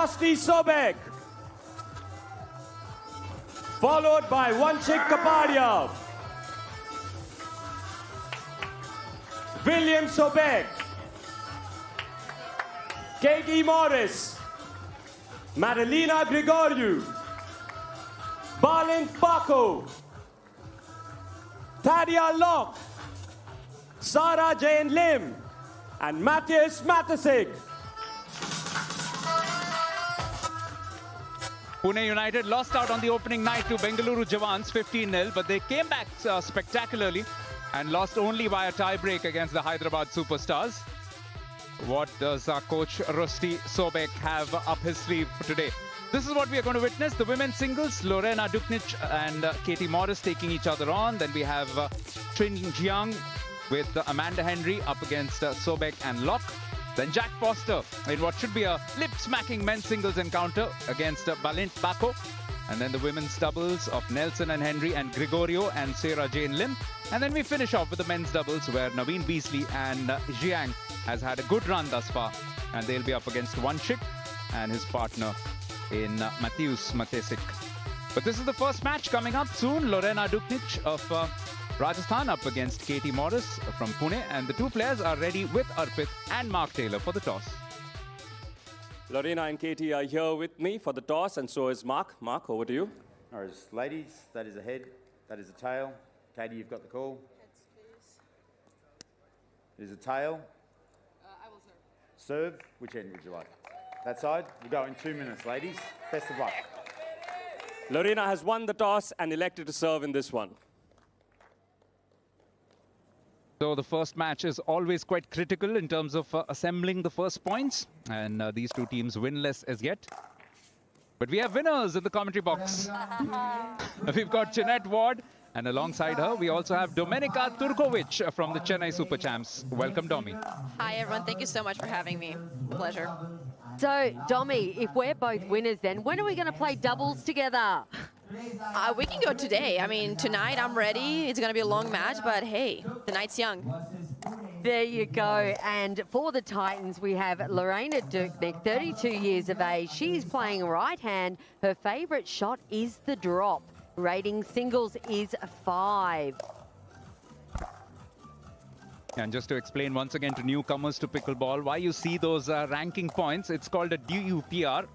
Rosti Sobek. Followed by Vanshik Kapadia. William Sobek. Katie Morris. Madalina Grigoriou. Balint Bako. Tadia Locke. Sarah Jane Lim. And Matthias Matasik. Pune United lost out on the opening night to Bengaluru Jawans 15-0, but they came back spectacularly and lost only by a tie-break against the Hyderabad Superstars. What does our coach Rosti Sobek have up his sleeve for today? This is what we are going to witness. The women's singles, Lorena Duknic and Katie Morris taking each other on. Then we have Trin Jiang with Amanda Henry up against Sobek and Locke. Then Jack Foster in what should be a lip-smacking men's singles encounter against Balint Bako. And then the women's doubles of Nelson and Henry and Gregorio and Sarah Jane Lim. And then we finish off with the men's doubles where Naveen Beasley and Jiang has had a good run thus far. And they'll be up against Vanshik and his partner in Matthias Matesik. But this is the first match coming up soon. Lorena Duknic of Rajasthan up against Katie Morris from Pune, and the two players are ready with Arpit and Mark Taylor for the toss. Lorena and Katie are here with me for the toss, and so is Mark. Mark, over to you. All right, ladies, that is a head, that is a tail. Katie, you've got the call. Heads, please. It is a tail. I will serve. Serve, which end would you like? That side? We'll go in 2 minutes, ladies. Best of luck. Lorena has won the toss and elected to serve in this one. So the first match is always quite critical in terms of assembling the first points. And these two teams winless as yet. But we have winners in the commentary box. We've got Jeanette Ward. And alongside her, we also have Domenica Turkovic from the Chennai Super Champs. Welcome, Domi. Hi, everyone. Thank you so much for having me. Pleasure. So, Domi, if we're both winners then, when are we going to play doubles together? We can go today. I mean, tonight I'm ready. It's going to be a long match, but hey, the night's young. There you go. And for the Titans, we have Lorena Duknic, 32 years of age. She's playing right hand. Her favourite shot is the drop. Rating singles is 5. And just to explain once again to newcomers to pickleball, why you see those ranking points, it's called a DUPR.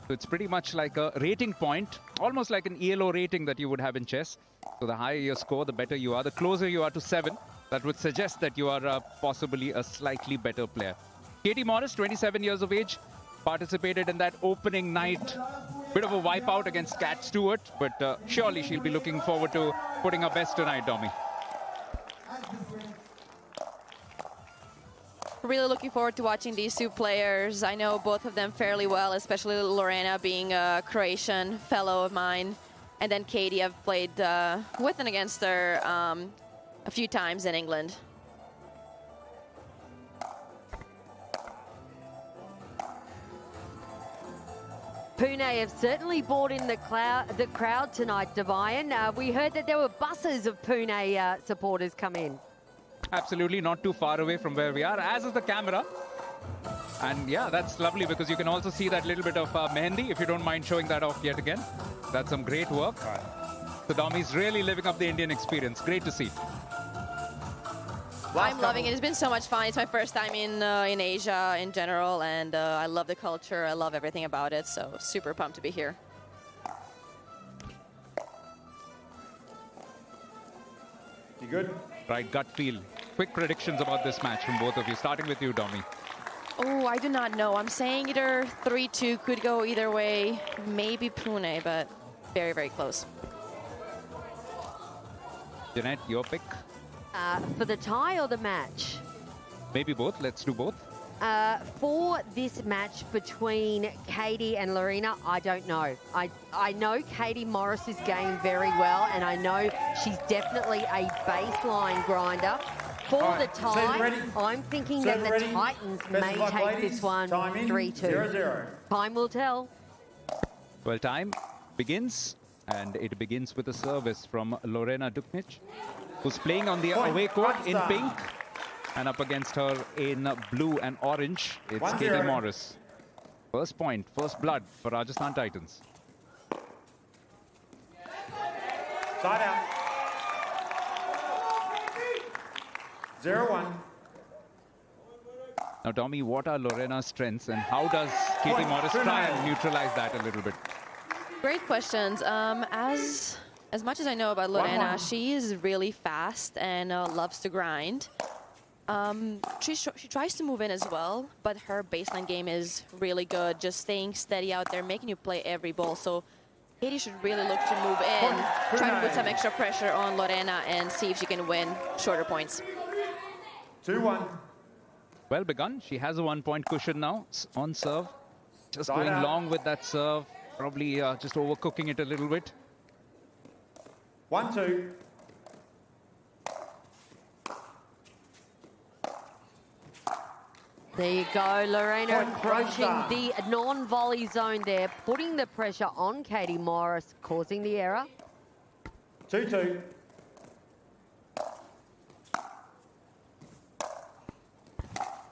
So it's pretty much like a rating point, almost like an ELO rating that you would have in chess. So the higher your score, the better you are. The closer you are to 7, that would suggest that you are possibly a slightly better player. Katie Morris, 27 years of age, participated in that opening night. Bit of a wipeout against Kat Stewart, but surely she'll be looking forward to putting her best tonight, Domi. Really looking forward to watching these two players. I know both of them fairly well, especially Lorena being a Croatian fellow of mine. And then Katie, I've played with and against her a few times in England. Pune have certainly brought in the crowd tonight, Devian. We heard that there were buses of Pune supporters come in. Absolutely, not too far away from where we are, as is the camera. And yeah, that's lovely because you can also see that little bit of mehendi, if you don't mind showing that off yet again. That's some great work. Right. So Domi's really living up the Indian experience. Great to see. I'm loving it. It's been so much fun. It's my first time in Asia in general, and I love the culture. I love everything about it. So super pumped to be here. You good? Right, gut feel. Quick predictions about this match from both of you, starting with you, Domi. Oh, I do not know. I'm saying either 3-2, could go either way. Maybe Pune, but very, very close. Jeanette, your pick? For the tie or the match? Maybe both. Let's do both. For this match between Katie and Lorena, I don't know. I know Katie Morris's game very well, and I know she's definitely a baseline grinder. For the tie, I'm thinking that the Titans may take this one 3-2. Time will tell. Well, time begins, and it begins with a service from Lorena Duknic, who's playing on the away court in pink. And up against her in blue and orange, it's Katie Morris. First point, first blood for Rajasthan Titans. Side out. 0-1. Now, Tommy, what are Lorena's strengths and how does Katie Point, Morris two try nine. and neutralize that a little bit? Great questions. As much as I know about Lorena, 1-1. she is really fast and loves to grind. She tries to move in as well, but her baseline game is really good, just staying steady out there, making you play every ball. So Katie should really look to move in, Point, try to put 2-9. some extra pressure on Lorena and see if she can win shorter points. 2-1. Well begun. She has a 1-point cushion now on serve. Just Side going out. long with that serve. Probably just overcooking it a little bit. 1-2. There you go, Lorena Point, approaching Rajasthan. the non-volley zone there, putting the pressure on Katie Morris, causing the error. 2-2.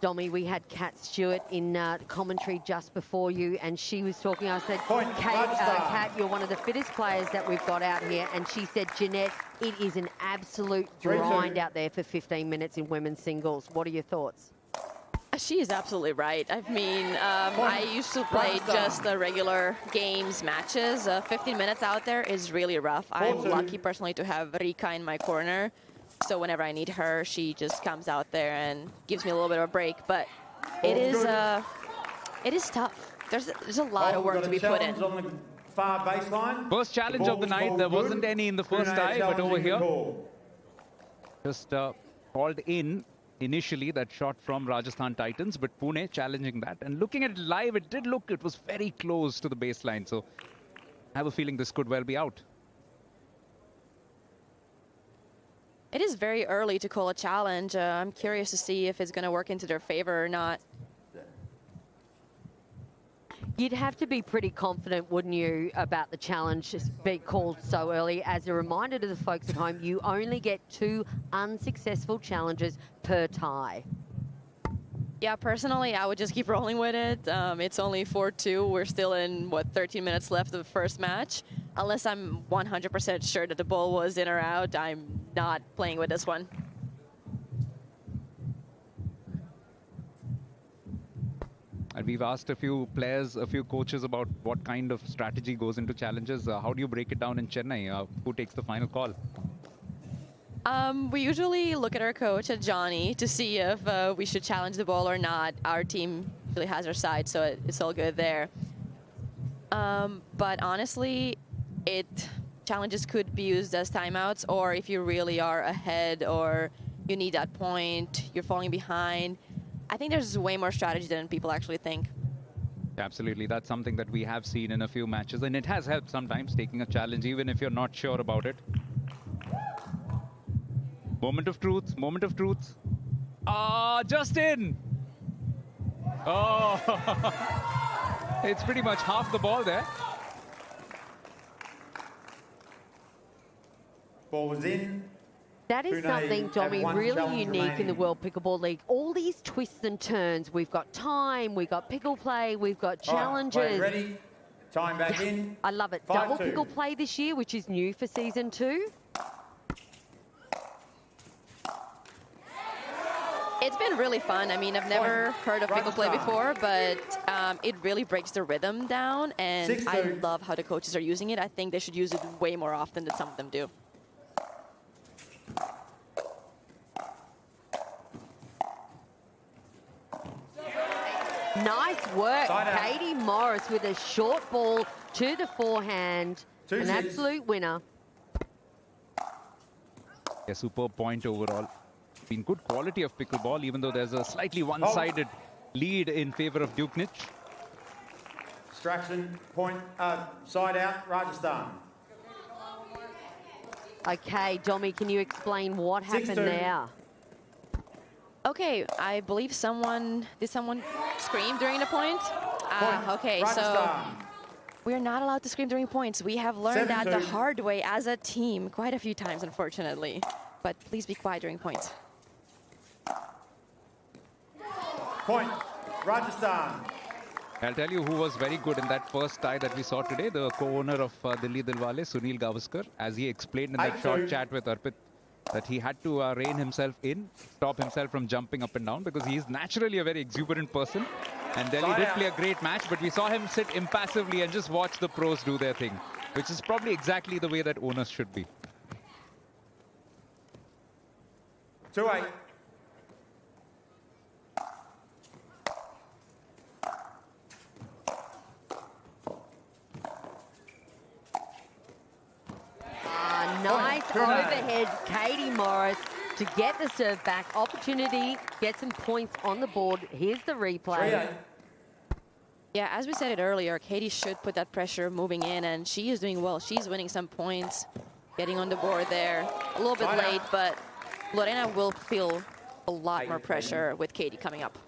Dommy, we had Kat Stewart in commentary just before you, and she was talking. I said, Point, Rajasthan. Kat, you're one of the fittest players that we've got out here. And she said, Jeanette, it is an absolute 3-2. grind out there for 15 minutes in women's singles. What are your thoughts? She is absolutely right. I mean, I used to play Rajasthan. just the regular games, matches. 15 minutes out there is really rough. I'm 4-2. lucky personally to have Rika in my corner. So whenever I need her, she just comes out there and gives me a little bit of a break. But it is tough. There's a lot of work to be put in. On the far baseline. First challenge of the night. There wasn't any in the first tie, but over here, just called in initially that shot from Rajasthan Titans, but Pune challenging that. And looking at it live, it was very close to the baseline. So I have a feeling this could well be out. It is very early to call a challenge. I'm curious to see if it's going to work into their favor or not. You'd have to be pretty confident, wouldn't you, about the challenge being called so early. As a reminder to the folks at home, you only get 2 unsuccessful challenges per tie. Yeah, personally, I would just keep rolling with it. It's only 4-2. We're still in, 13 minutes left of the first match. Unless I'm 100% sure that the ball was in or out, I'm not playing with this one. And we've asked a few players, a few coaches about what kind of strategy goes into challenges. How do you break it down in Chennai? Who takes the final call? We usually look at our coach, at Johnny, to see if we should challenge the ball or not. Our team really has our side, so it's all good there. But honestly, challenges could be used as timeouts, or if you really are ahead or you need that point, you're falling behind. I think there's way more strategy than people actually think. Absolutely. That's something that we have seen in a few matches, and it has helped sometimes taking a challenge, even if you're not sure about it. Moment of truth, moment of truth. Ah, just in. Oh, it's pretty much half the ball there. Ball was in. That is Pune something, have Dommy, one really challenge unique in the remaining. World Pickleball League. All these twists and turns. We've got time, we've got pickle play, we've got challenges. All right, ready? Time back in. I love it. 5-2. Double pickle play this year, which is new for season 2. It's been really fun. I mean, I've never heard of pickle play Rajasthan. before, but it really breaks the rhythm down, and 6-2. I love how the coaches are using it. I think they should use it way more often than some of them do. Nice work, Side out. Katie Morris with a short ball to the forehand. 2-6. An absolute winner. A superb point overall. Been good quality of pickleball, even though there's a slightly one-sided lead in favor of Duknich. Distraction, point, side out, Rajasthan. Okay, Dommy, can you explain what happened 6-2. there? Okay, I believe did someone scream during the point? Point, Okay, so Rajasthan. we're not allowed to scream during points. We have learned that the 7-2. hard way as a team quite a few times, unfortunately. But please be quiet during points. Point, Rajasthan. I'll tell you who was very good in that first tie that we saw today, the co-owner of Delhi Dilwale, Sunil Gavaskar, as he explained in that short chat with Arpit, that he had to rein himself in, stop himself from jumping up and down, because he's naturally a very exuberant person. And Delhi did play a great match, but we saw him sit impassively and just watch the pros do their thing, which is probably exactly the way that owners should be. 2-8. Nice overhead, Katie Morris to get the serve back. Opportunity, get some points on the board. Here's the replay. 3-8. Yeah, as we said it earlier, Katie should put that pressure moving in, and she is doing well. She's winning some points, getting on the board there. A little bit late, but Lorena will feel a lot more pressure with Katie coming up.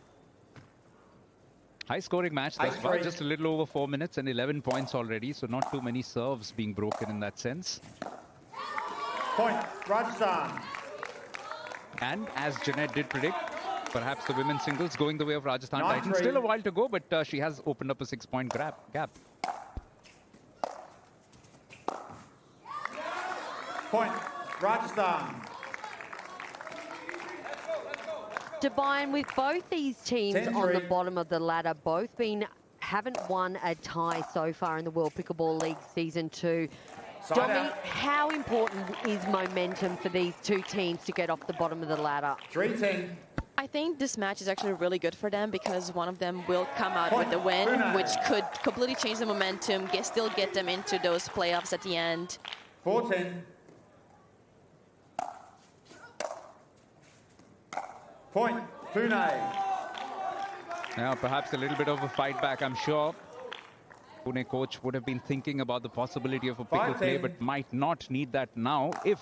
High scoring match thus far, just a little over 4 minutes and 11 points already, so not too many serves being broken in that sense. Point, Rajasthan. And as Jeanette did predict, perhaps the women's singles going the way of Rajasthan 9-3. Titans. Still a while to go, but she has opened up a 6-point gap. Point, Rajasthan. Devine, with both these teams on the bottom of the ladder, both haven't won a tie so far in the World Pickleball League Season 2. Domi, how important is momentum for these two teams to get off the bottom of the ladder? 3-10. I think this match is actually really good for them because one of them will come out with the win, which could completely change the momentum, still get them into those playoffs at the end. 4-10. Point, Pune. Now, perhaps a little bit of a fight back, I'm sure. Pune coach would have been thinking about the possibility of a pickle play, but might not need that now if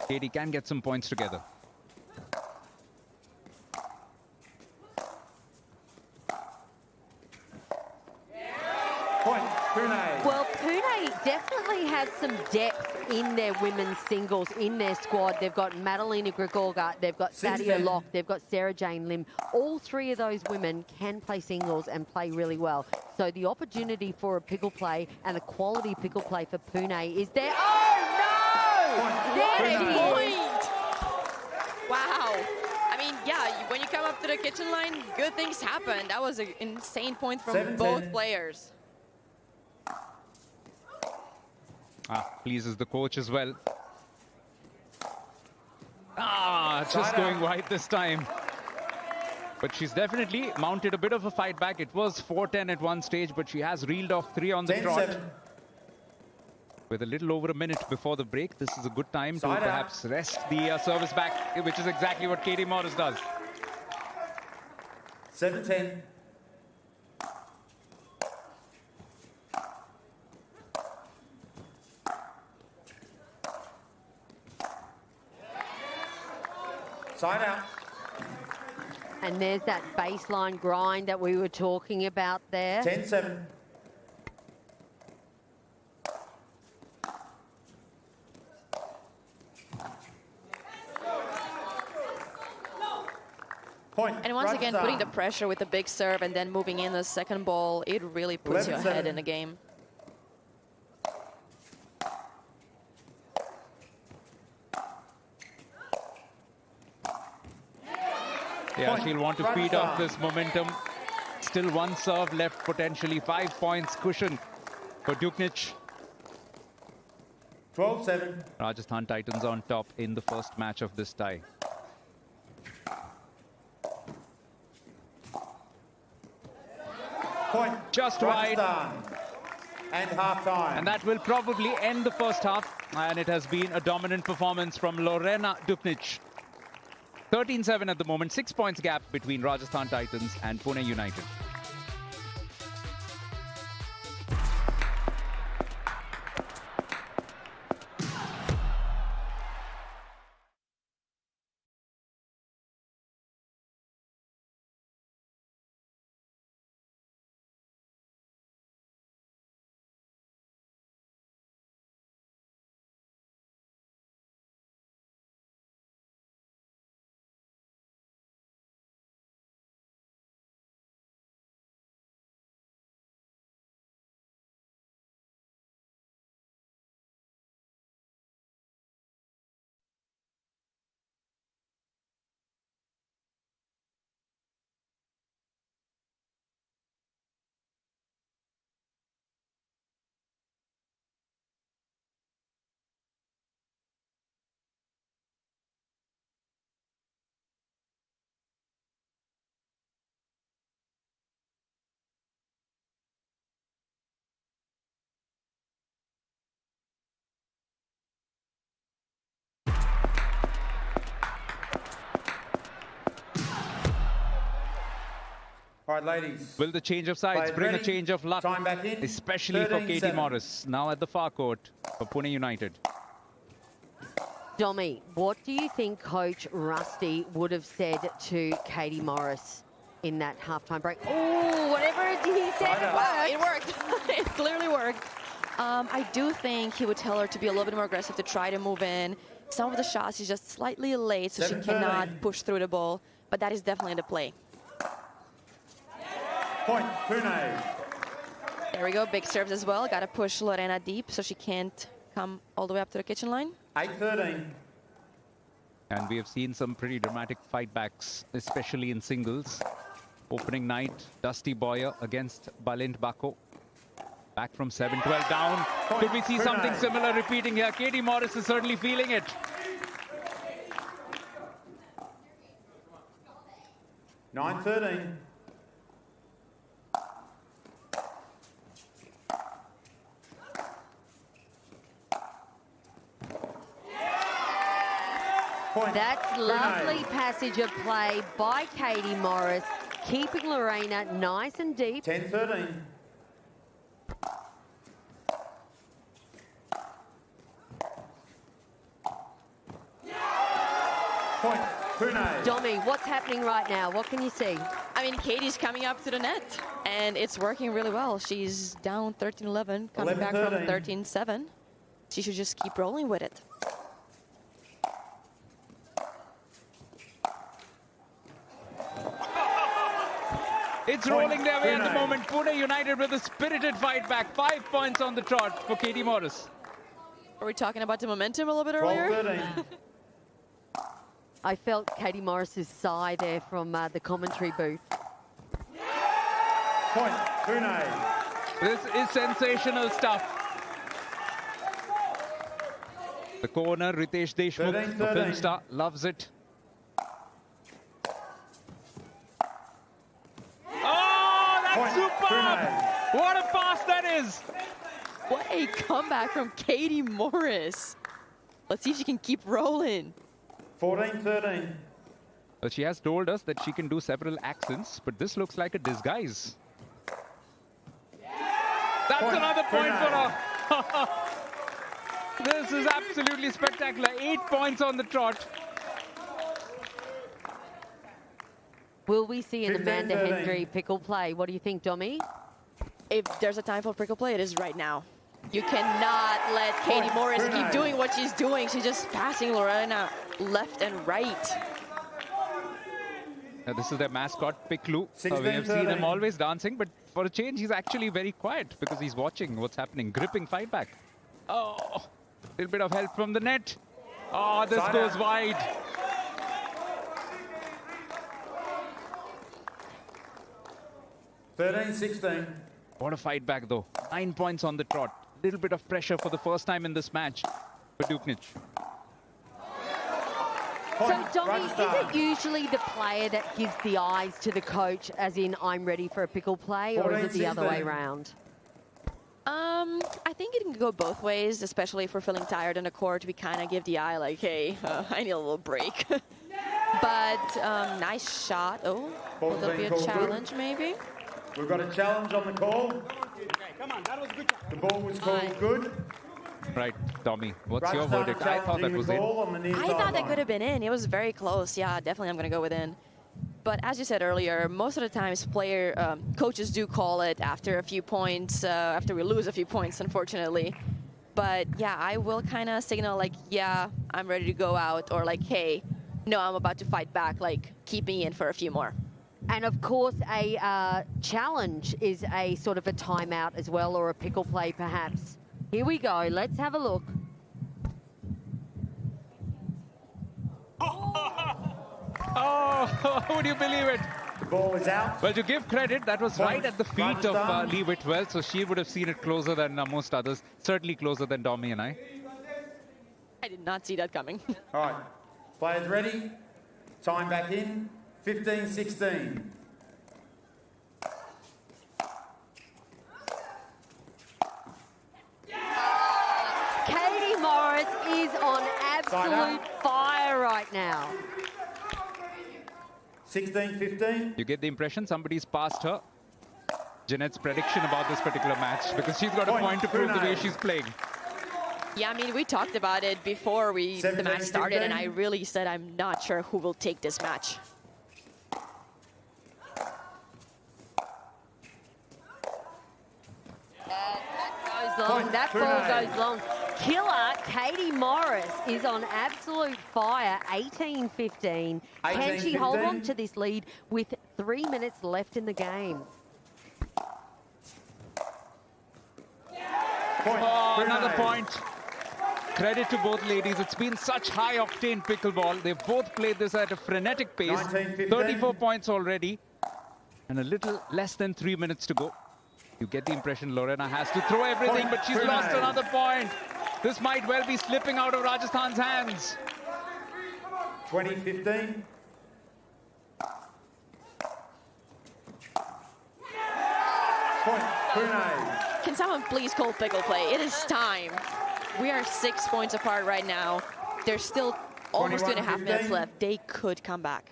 Katie can get some points together. Point, Pune. Well, Pune definitely has some depth in their women's singles, in their squad. They've got Madalena Grigorga, they've got Sadia Locke, they've got Sarah Jane Lim. All three of those women can play singles and play really well. So the opportunity for a pickle play and a quality pickle play for Pune is there. Oh, no! There it is! Wow. I mean, yeah, when you come up to the kitchen line, good things happen. That was an insane point from both players. Pleases the coach as well. Just going wide this time. But she's definitely mounted a bit of a fight back. It was 4-10 at one stage, but she has reeled off 3 on the trot. With a little over a minute before the break, this is a good time to perhaps rest the service back, which is exactly what Katie Morris does. 7-10. Side out. And there's that baseline grind that we were talking about there. 10-7. Point. And once again, putting the pressure with the big serve and then moving in the second ball, it really puts you ahead in the game. Yeah, she'll want to feed off this momentum. Still one serve left, potentially 5 points cushion for Duknic. 12-7. Rajasthan Titans on top in the first match of this tie. Point. Just wide. And half time. And that will probably end the first half. And it has been a dominant performance from Lorena Duknic. 13-7 at the moment, 6 points gap between Rajasthan Titans and Pune United. All right, ladies. Will the change of sides Players bring a ready? change of luck, Time back in. especially for Katie 13-7. Morris, now at the far court for Pune United? Domi, what do you think Coach Rusty would have said to Katie Morris in that halftime break? Oh, whatever he said, Wow, it worked. It clearly worked. I do think he would tell her to be a little bit more aggressive, to try to move in. Some of the shots she's just slightly late, so she 7-13. cannot push through the ball. But that is definitely the play. Point, Pune. There we go, big serves as well. Got to push Lorena deep so she can't come all the way up to the kitchen line. 8-13. And we have seen some pretty dramatic fight backs, especially in singles. Opening night, Dusty Boyer against Balint Bako. Back from 7-12 down. Could we see something similar repeating here? Katie Morris is certainly feeling it. 9-13. Point, That's Pune. lovely passage of play by Katie Morris, keeping Lorena nice and deep. 10-13. Point, Pune. Domi, what's happening right now? What can you see? I mean, Katie's coming up to the net, and it's working really well. She's down 13-11, coming back from 11-13. 13-7. She should just keep rolling with it. It's rolling their way at the moment. Pune United with a spirited fight back. 5 points on the trot for Katie Morris. Were we talking about the momentum a little bit earlier? 12-13. I felt Katie Morris's sigh there from the commentary booth. Point, Pune. This is sensational stuff. The corner, Ritesh Deshmukh, the 13-13. film star, loves it. Oh, that's Point, superb! Pune. What a pass that is! What a comeback from Katie Morris. Let's see if she can keep rolling. 14-13. Well, she has told us that she can do several accents, but this looks like a disguise. That's Point, another point for Pune. her. This is absolutely spectacular. 8 points on the trot. Will we see an 15-13. Amanda Hendry pickle play? What do you think, Domi? If there's a time for prickle play, it is right now. You cannot let Katie Point, Morris keep Pune. doing what she's doing. She's just passing Lorena left and right. This is their mascot, Picklu. We have 16-13. seen him always dancing, but for a change, he's actually very quiet because he's watching what's happening. Gripping fight back. Oh, a little bit of help from the net. Oh, this Side goes out. wide. 13-16. What a fight back, though. 9 points on the trot. Little bit of pressure for the first time in this match for Duknich. So, Point, Domi, is Rajasthan. it usually the player that gives the eyes to the coach, as in, I'm ready for a pickle play, or is it the other way 14-16. round? I think it can go both ways, especially if we're feeling tired on the court. We kind of give the eye like, hey, I need a little break. But nice shot. Oh, will Ball's there be being a called good. challenge maybe? We've got a challenge on the call. The ball was called good. Right, Tommy, what's your Rajasthan verdict? I thought that challenging was the in. ball on the near I thought that sideline. could have been in. It was very close. Yeah, definitely I'm going to go with in. But as you said earlier, most of the times coaches do call it after a few points, after we lose a few points, unfortunately. But yeah, I will kind of signal like, yeah, I'm ready to go out, or like, hey, no, I'm about to fight back, like, keep me in for a few more. And of course, a challenge is a sort of a timeout as well, or a pickle play perhaps. Here we go. Let's have a look. Oh, would you believe it? The ball is out. Well, to give credit, that was right at the feet of Rajasthan. Lee Whitwell, so she would have seen it closer than most others, certainly closer than Domi and I. I did not see that coming. All right. Players ready? Time back in. 15-16. Katie Morris is on absolute out. fire right now. 16-15. You get the impression somebody's passed her Jeanette's prediction about this particular match because she's got a point to prove the way she's playing. Yeah, I mean, we talked about it before the match started, and I 15. really said I'm not sure who will take this match. That ball goes long. Killer Katie Morris is on absolute fire, 18-15. Can she hold on to this lead with 3 minutes left in the game? Oh, another point. Credit to both ladies. It's been such high-octane pickleball. They've both played this at a frenetic pace. 19-15. 34 points already. And a little less than 3 minutes to go. You get the impression Lorena has to throw everything, but she's lost another point. This might well be slipping out of Rajasthan's hands. 20-15. Point, Pune. Can someone please call pickle play? It is time. We are 6 points apart right now. There's still almost 2.5 minutes left. They could come back.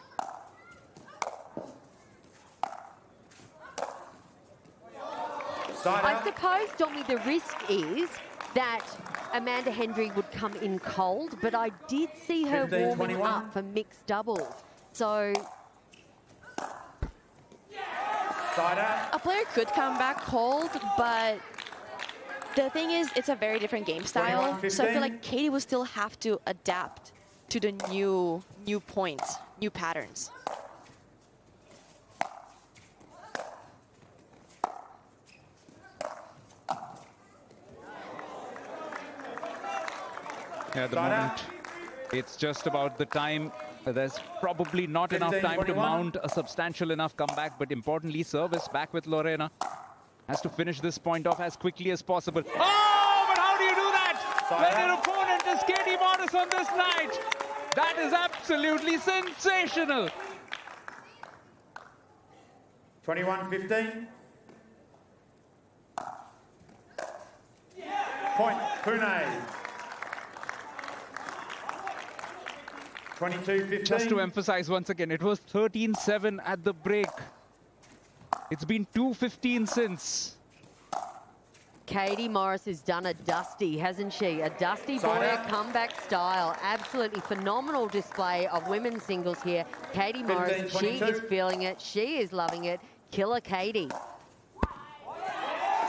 I suppose, Domi, the risk is that Amanda Hendry would come in cold, but I did see her 15, warming 21. up for mixed doubles. So Side out. A player could come back cold, but the thing is, it's a very different game style. So I feel 21-15. like Katie will still have to adapt to the new points, new patterns. At the Side moment, out. it's just about the time. There's probably not enough 15, time to 21. mount a substantial enough comeback, but importantly, service back with Lorena. Has to finish this point off as quickly as possible. Oh, but how do you do that? Side When your out. opponent is Katie Morris on this night. That is absolutely sensational. 21-15. Point, Pune. 22-15. Just to emphasize once again, it was 13-7 at the break. It's been 2:15 since. Katie Morris has done a dusty, hasn't she? A dusty Boyer comeback style. Absolutely phenomenal display of women's singles here. Katie Morris, she 22. is feeling it. She is loving it. Killer Katie.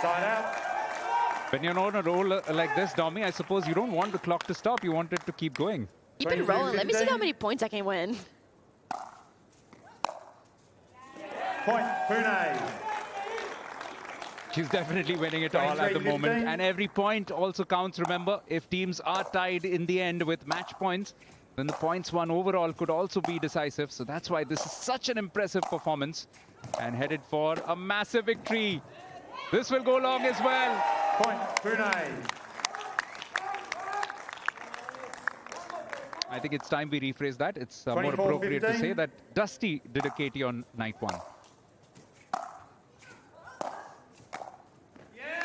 Side out. When you're on a roll like this, Domi, I suppose you don't want the clock to stop. You want it to keep going. Keep it 22, rolling. Let me see 15. how many points I can win. Point, Pune. She's definitely winning it all at the 23-15. moment. And every point also counts, remember. If teams are tied in the end with match points, then the points won overall could also be decisive. So that's why this is such an impressive performance. And headed for a massive victory. This will go long as well. Point, Pune. I think it's time we rephrase that. It's more 24-15. appropriate to say that Dusty did a Katie on night one.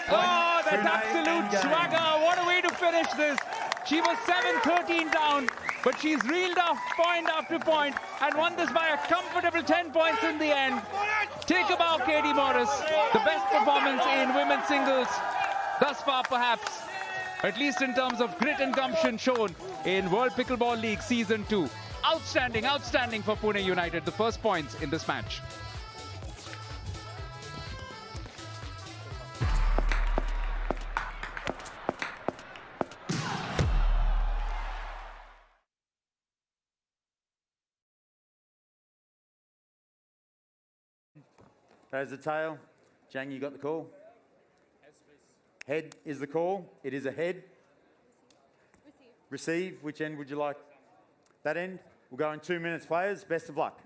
Oh, that's Pune absolute endgame. swagger. What a way to finish this. She was 7-13 down, but she's reeled off point after point and won this by a comfortable 10 points in the end. Take a bow, Katie Morris. The best performance in women's singles thus far, perhaps. At least in terms of grit and gumption shown in World Pickleball League Season 2. Outstanding, outstanding for Pune United. The first points in this match. There's the tail. Jang, you got the call? Head is the call. It is a head. Receive. Which end would you like? That end? We'll go in 2 minutes, players. Best of luck.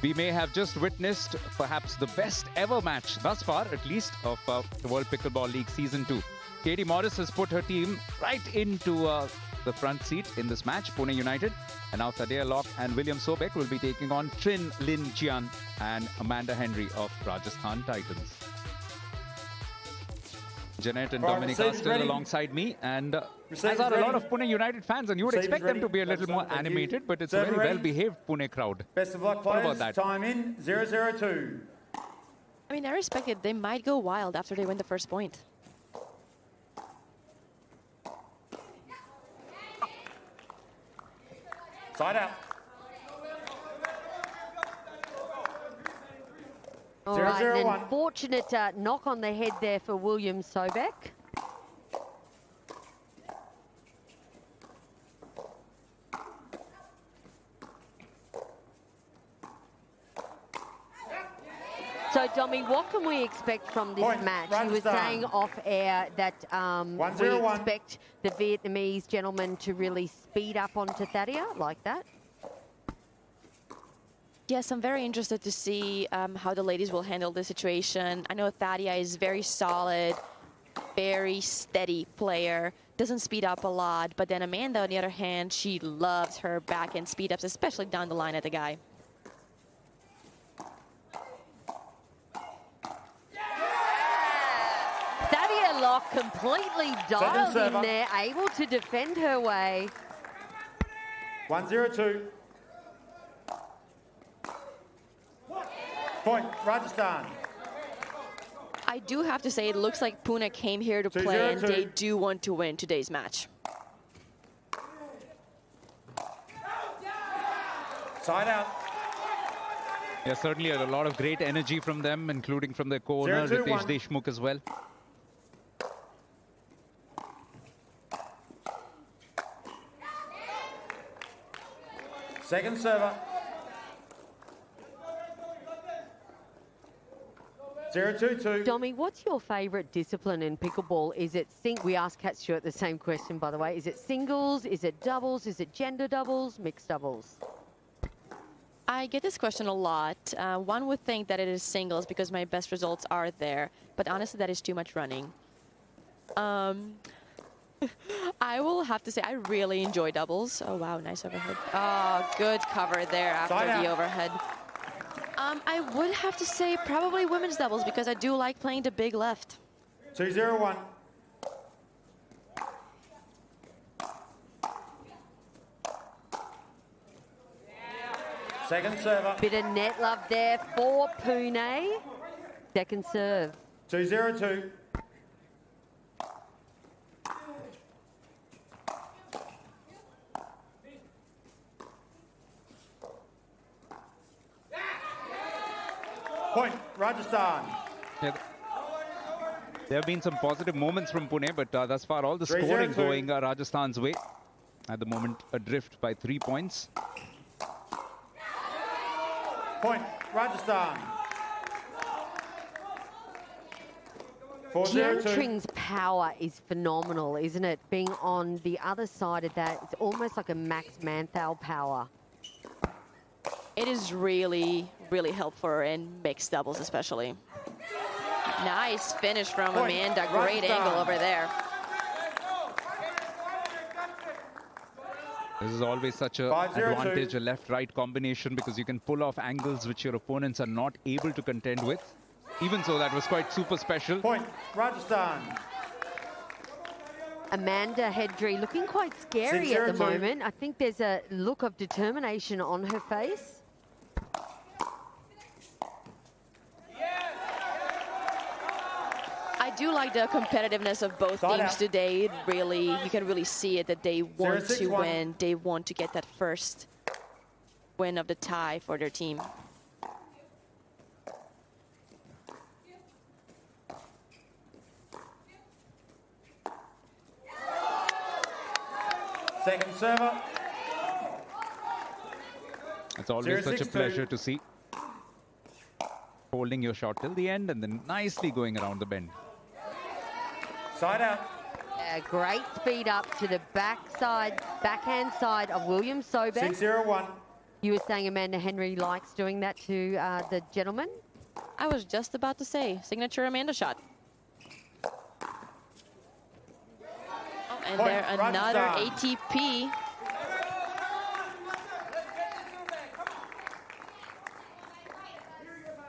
We may have just witnessed perhaps the best ever match thus far, at least, of the World Pickleball League Season 2. Katie Morris has put her team right into the front seat in this match, Pune United. And now Tadea Locke and William Sobek will be taking on Trin Lin Jian and Amanda Henry of Rajasthan Titans. Jeanette and Dominica are still alongside me, and as are a lot of Pune United fans, and you would expect them to be a little more animated, but it's a very well-behaved Pune crowd. Best of luck, players. What about that? Time in, 0-0-2. I mean, I respect it. They might go wild after they win the first point. Side out. All right, an unfortunate knock on the head there for William Sobek. So, Domi, what can we expect from this match? You were saying off air that we expect the Vietnamese gentleman to really speed up onto Tadea like that. Yes, I'm very interested to see how the ladies will handle the situation. I know Tadea is very solid, very steady player, doesn't speed up a lot. But then Amanda, on the other hand, she loves her backhand speed ups, especially down the line at the guy. Tadea Locke completely dialed in there, able to defend her way. 1-0-2. Point, Rajasthan. I do have to say, it looks like Pune came here to play, and they do want to win today's match. Side out. Yeah, certainly a lot of great energy from them, including from their co-owner, Ritesh Deshmukh as well. Second server. 0-2-2. Domi, what's your favourite discipline in pickleball? Is it we asked Kat Stewart the same question, by the way. Is it singles? Is it doubles? Is it gender doubles? Mixed doubles? I get this question a lot. One would think that it is singles because my best results are there, but honestly, that is too much running. I will have to say I really enjoy doubles. Oh, wow, nice overhead. Oh, good cover there after the overhead. I would have to say probably women's doubles because I do like playing the big left. 2-0-1. Second server. Bit of net love there for Pune. Second serve. 2-0-2. Point, Rajasthan. Yeah, there have been some positive moments from Pune, but thus far all the scoring going Rajasthan's way. At the moment, adrift by 3 points. Point, Rajasthan. Jian Tring's power is phenomenal, isn't it? Being on the other side of that, it's almost like a Max Manthal power. It is really, really helpful in mixed doubles especially. Nice finish from Amanda. Great angle over there. This is always such an advantage, a left-right combination, because you can pull off angles which your opponents are not able to contend with. Even so, that was quite super special. Point, Rajasthan. Amanda Hedry looking quite scary at the moment. I think there's a look of determination on her face. I do like the competitiveness of both teams today. It really, you can really see it that they want to win. They want to get that first win of the tie for their team. Second server. It's always such a pleasure to see. Holding your shot till the end and then nicely going around the bend. Side out. A great speed up to the backhand side of William Sobek. 6-0-1. You were saying Amanda Henry likes doing that to the gentleman? I was just about to say, signature Amanda shot. Oh, and there another ATP.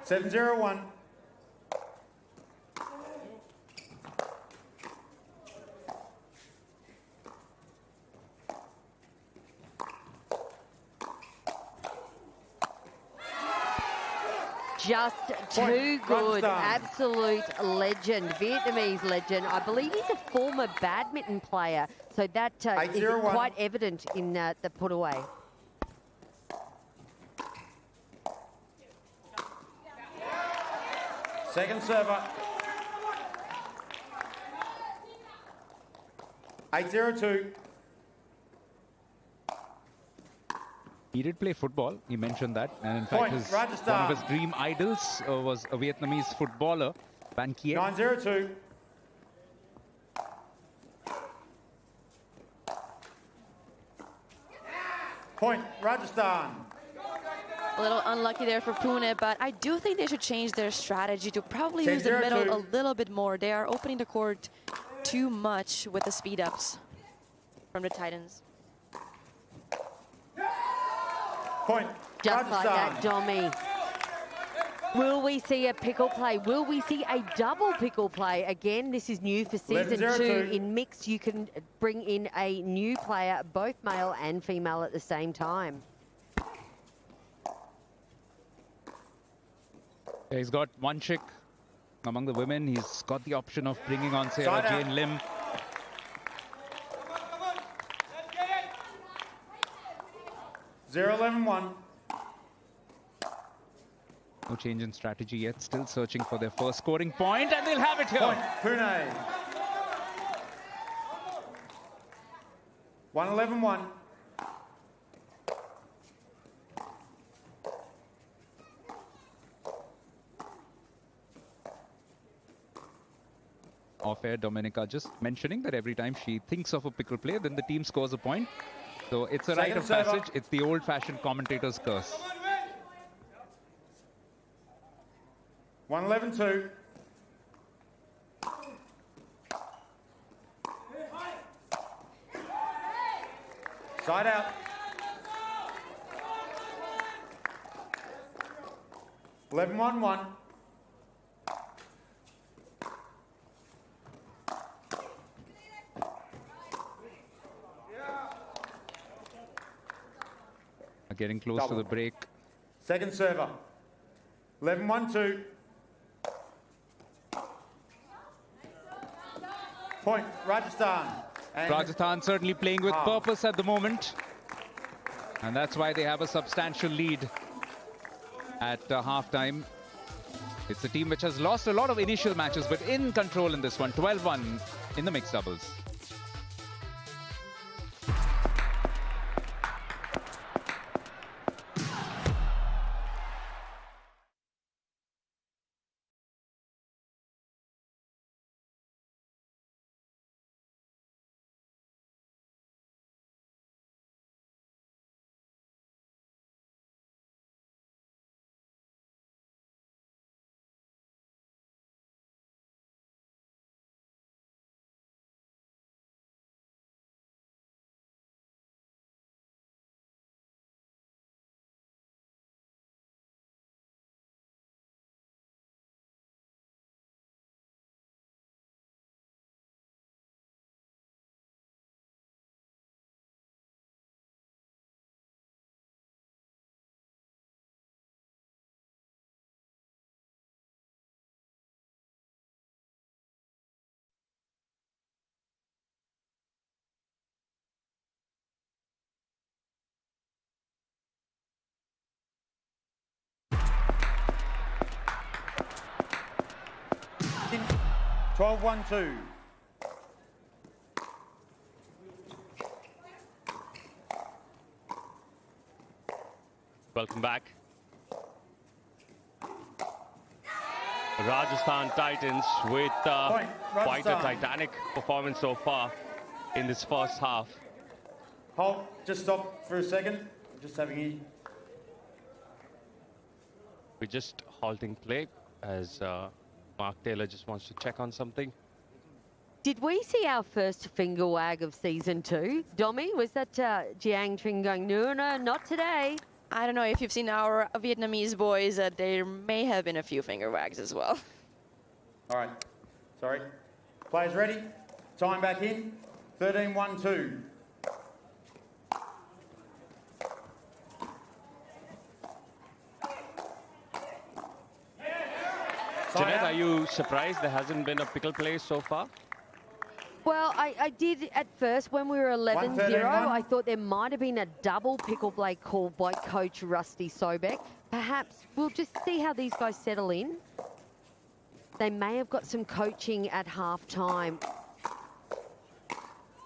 Seven 0-1. Just too good. Rajasthan. Absolute legend. Vietnamese legend. I believe he's a former badminton player. So that is 8-0-1. quite evident in the put away. Second server. 8-0-2. He did play football, he mentioned that. And in fact, Point, one Rajasthan. of his dream idols was a Vietnamese footballer, Van Kiet. 9-0-2. Point, Rajasthan. A little unlucky there for Pune, but I do think they should change their strategy to probably use the 10-0-2. middle a little bit more. They are opening the court too much with the speed ups from the Titans. Point, Just like that, Rajasthan. Dommy. Will we see a pickle play? Will we see a double pickle play? Again, this is new for season 11-0-2. 2. In mixed, you can bring in a new player, both male and female at the same time. He's got one chick among the women. He's got the option of bringing on Side Sarah out. Jane Lim. Zero 11-1. No change in strategy yet. Still searching for their first scoring point, and they'll have it here. Point, Pune. 1-11-1. Off air, Dominica just mentioning that every time she thinks of a pickle play, then the team scores a point. So it's a rite Second of server. passage. It's the old-fashioned commentator's curse. 1-11-2. Side out. Eleven 1-1. Getting close to Double. the break. Second server. 11-1-2. Point, Rajasthan. And Rajasthan certainly playing with half. purpose at the moment. And that's why they have a substantial lead at halftime. It's a team which has lost a lot of initial matches, but in control in this one. 12-1 in the mixed doubles. in 12-1-2. Welcome back. Rajasthan Titans with Point, quite a Rajasthan. titanic performance so far in this first half. Hold, just stop for a second. Just having We're just halting play as Mark Taylor just wants to check on something. Did we see our first finger wag of season 2? Dommy, was that Jiang Tring going, no, no, not today? I don't know if you've seen our Vietnamese boys. There may have been a few finger wags as well. All right. Sorry. Players ready? Time back in. 13-1-2. Jeanette, are you surprised there hasn't been a pickle play so far? Well, I did at first when we were 11-0. 1-13-1. I thought there might have been a double pickle play called by Coach Rusty Sobek. Perhaps we'll just see how these guys settle in. They may have got some coaching at half-time.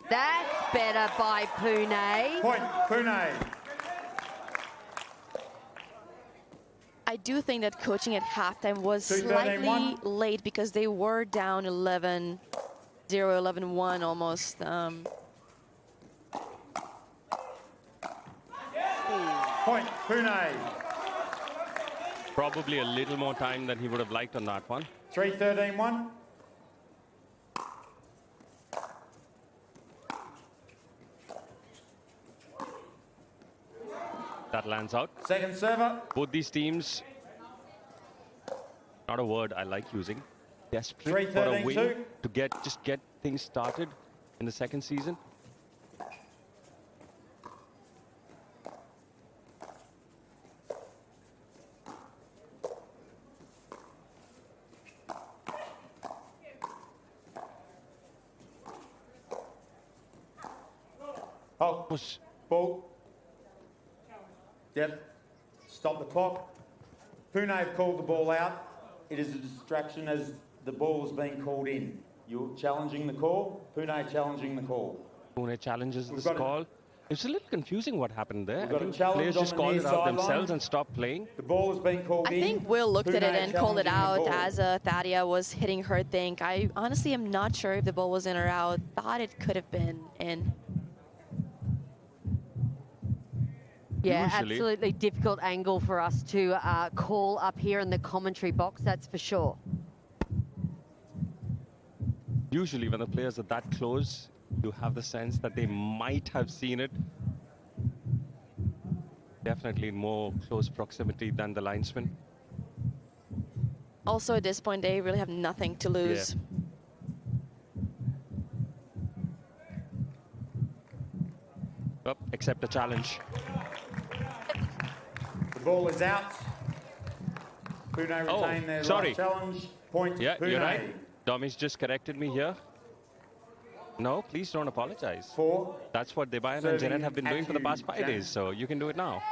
That's better by Pune. Point, Pune. I do think that coaching at halftime was 2-13-1. slightly late because they were down 11-0, 11-1 almost. Point, Pune. Probably a little more time than he would have liked on that one. 3-13-1. That lands out. Second server. Both these teams, not a word I like using, desperate for a 3-13-2. win to just get things started in the second season. Oh, Push. ball. Yep. Stop the clock. Pune have called the ball out. It is a distraction as the ball is being called in. You're challenging the call. Pune challenging the call. Pune challenges We've this got a- call. It's a little confusing what happened there. We've I got a think challenge players on just the called near it out sideline. themselves and stopped playing. The ball is being called I in. think Will looked at it Pune and called it challenging the out ball. as Thadia was hitting her think. I honestly am not sure if the ball was in or out. Thought it could have been in. Yeah, Usually. absolutely difficult angle for us to call up here in the commentary box, that's for sure. Usually when the players are that close, you have the sense that they might have seen it. Definitely in more close proximity than the linesman. Also, at this point, they really have nothing to lose. Oh, accept a challenge. The ball is out. Pune Oh, retain their sorry. last challenge. Point, Yeah, Pune. you're right. Tommy's just corrected me here. No, please don't apologize. 4. That's what Debayan and Serving Janet have been doing for the at past you, 5 Janet. days, so you can do it now.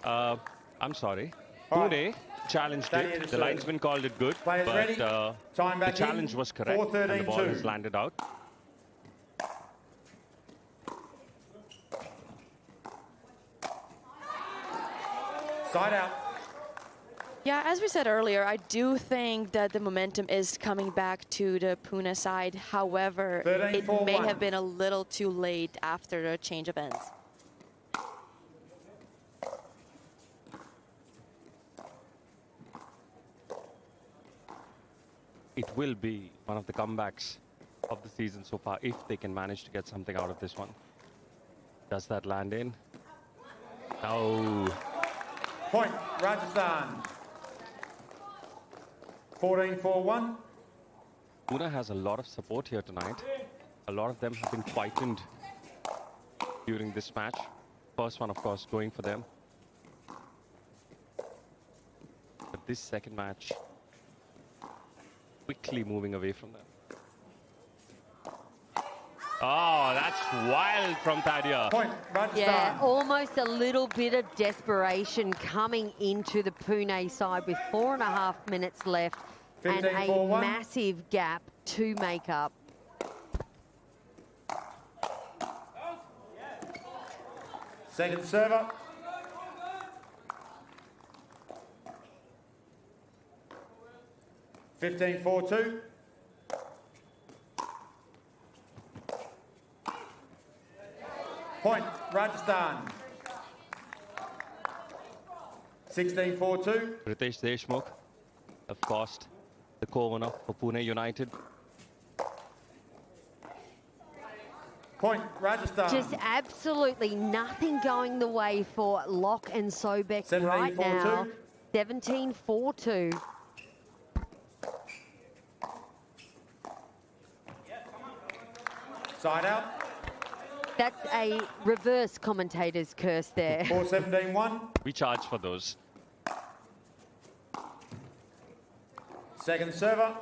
I'm sorry. All right. Pune challenged Stay in it. to The serve. linesman called it good, Players but ready? Time the back challenge in. was correct, and the ball 4-13-2. has landed out. Side out. Yeah, as we said earlier, I do think that the momentum is coming back to the Pune side. However, it 13-4-1. may have been a little too late after the change of ends. It will be one of the comebacks of the season so far, if they can manage to get something out of this one. Does that land in? No. Point, Rajasthan. 14-4-1. Pune has a lot of support here tonight. A lot of them have been frightened during this match. First one, of course, going for them. But this second match, quickly moving away from them. Oh, that's wild from Thadia. Point, Rajasthan. Yeah, almost a little bit of desperation coming into the Pune side with 4.5 minutes left and a 15-4-1. massive gap to make up. Second server. Fifteen 4-2. Point, Rajasthan. 16-4-2. Ritesh Deshmukh have cost the corner for Pune United. Point, Rajasthan. Just absolutely nothing going the way for Locke and Sobek right now. 17-4-2. Side out. That's a reverse commentator's curse there. 4-17-1. We charge for those. Second server.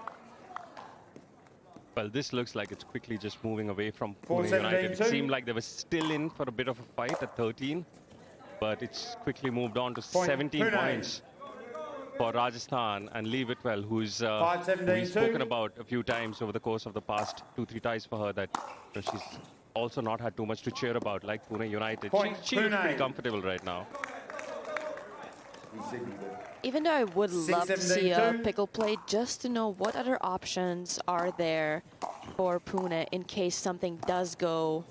Well, this looks like it's quickly just moving away from 4-17-2. Pune United. It seemed like they were still in for a bit of a fight at 13, but it's quickly moved on to Point, 17 Pune. points for Rajasthan and Lee Whitwell, who we've 5-17-2. spoken about a few times over the course of the past 2-3 ties for her, that she's also not had too much to cheer about, like Pune United. Point, She looks Pune. pretty comfortable right now. Even though I would love to see a 6-17-2. pickle play, just to know what other options are there for Pune in case something does go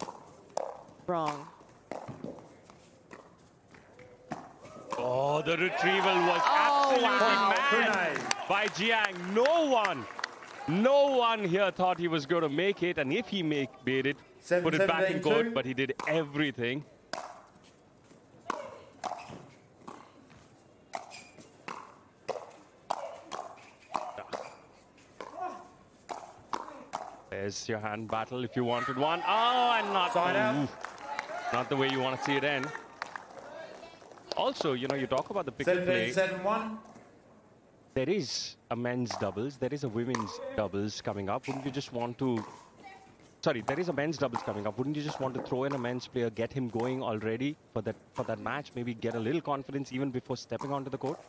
wrong. Oh, the retrieval was absolutely wow. mad by Jiang. No one here thought he was going to make it, and if he made it, put it back in 7-17-2. court, but he did everything. There's your hand battle if you wanted one. Oh, and not, Side out. not the way you want to see it end. Also, you know, you talk about the pickle play. 17-7-1. There is a men's doubles. There is a women's doubles coming up. Wouldn't you just want to... Sorry, there is a men's doubles coming up. Wouldn't you just want to throw in a men's player, get him going already for that match? Maybe get a little confidence even before stepping onto the court?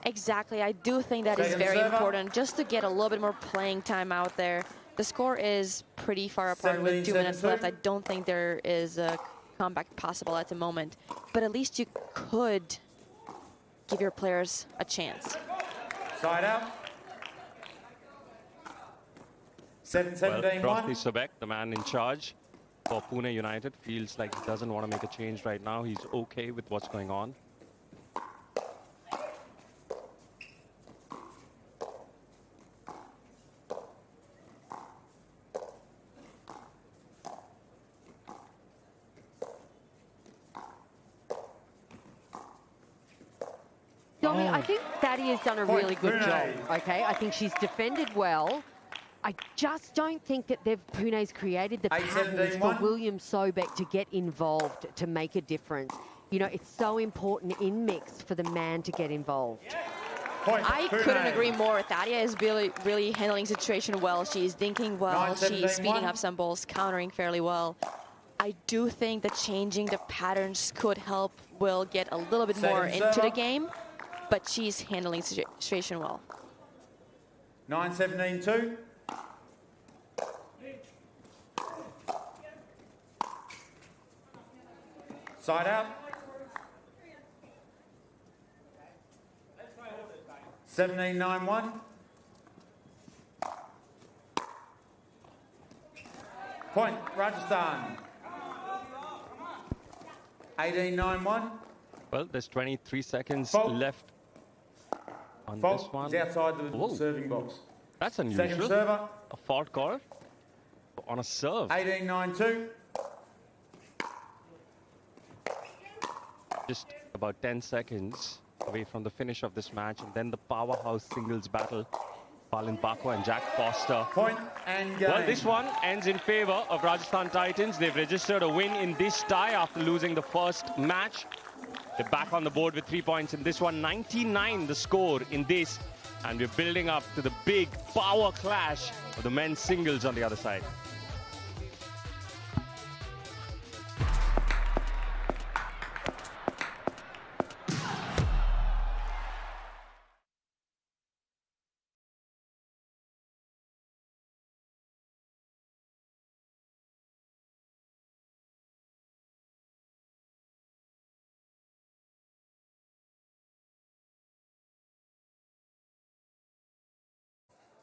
Exactly. I do think that is Second very server. important, just to get a little bit more playing time out there. The score is pretty far apart with 2 minutes 17-7-2. left. I don't think there is a comeback possible at the moment, but at least you could give your players a chance. Side out. Well, 7-17-1. Rosny Sobek, the man in charge for Pune United, feels like he doesn't want to make a change right now. He's okay with what's going on. Domi, I think Thaddy has done a Point, really good Pune. job, okay? I think she's defended well. I just don't think that Pune's created the 8-17-1. patterns for William Sobek to get involved, to make a difference. You know, it's so important in mix for the man to get involved. Point, I Pune. couldn't agree more. Thadia is really handling situation well. She's dinking well. 9-17-1. She's speeding up some balls, countering fairly well. I do think that changing the patterns could help Will get a little bit more Second into the server. game, but she's handling situation well. 9-17-2. Side out. 17-9-1. Point, Rajasthan. 18-9-1. Well, there's 23 seconds Fault. left on this Fault one. is outside the Whoa. serving box. That's Second unusual. server. A fault call on a serve. 18-9-2. Just about 10 seconds away from the finish of this match, and then the powerhouse singles battle. Palin Bakwa and Jack Foster. Point and game. Well, this one ends in favor of Rajasthan Titans. They've registered a win in this tie after losing the first match. They're back on the board with 3 points in this one. 99 the score in this. And we're building up to the big power clash of the men's singles on the other side.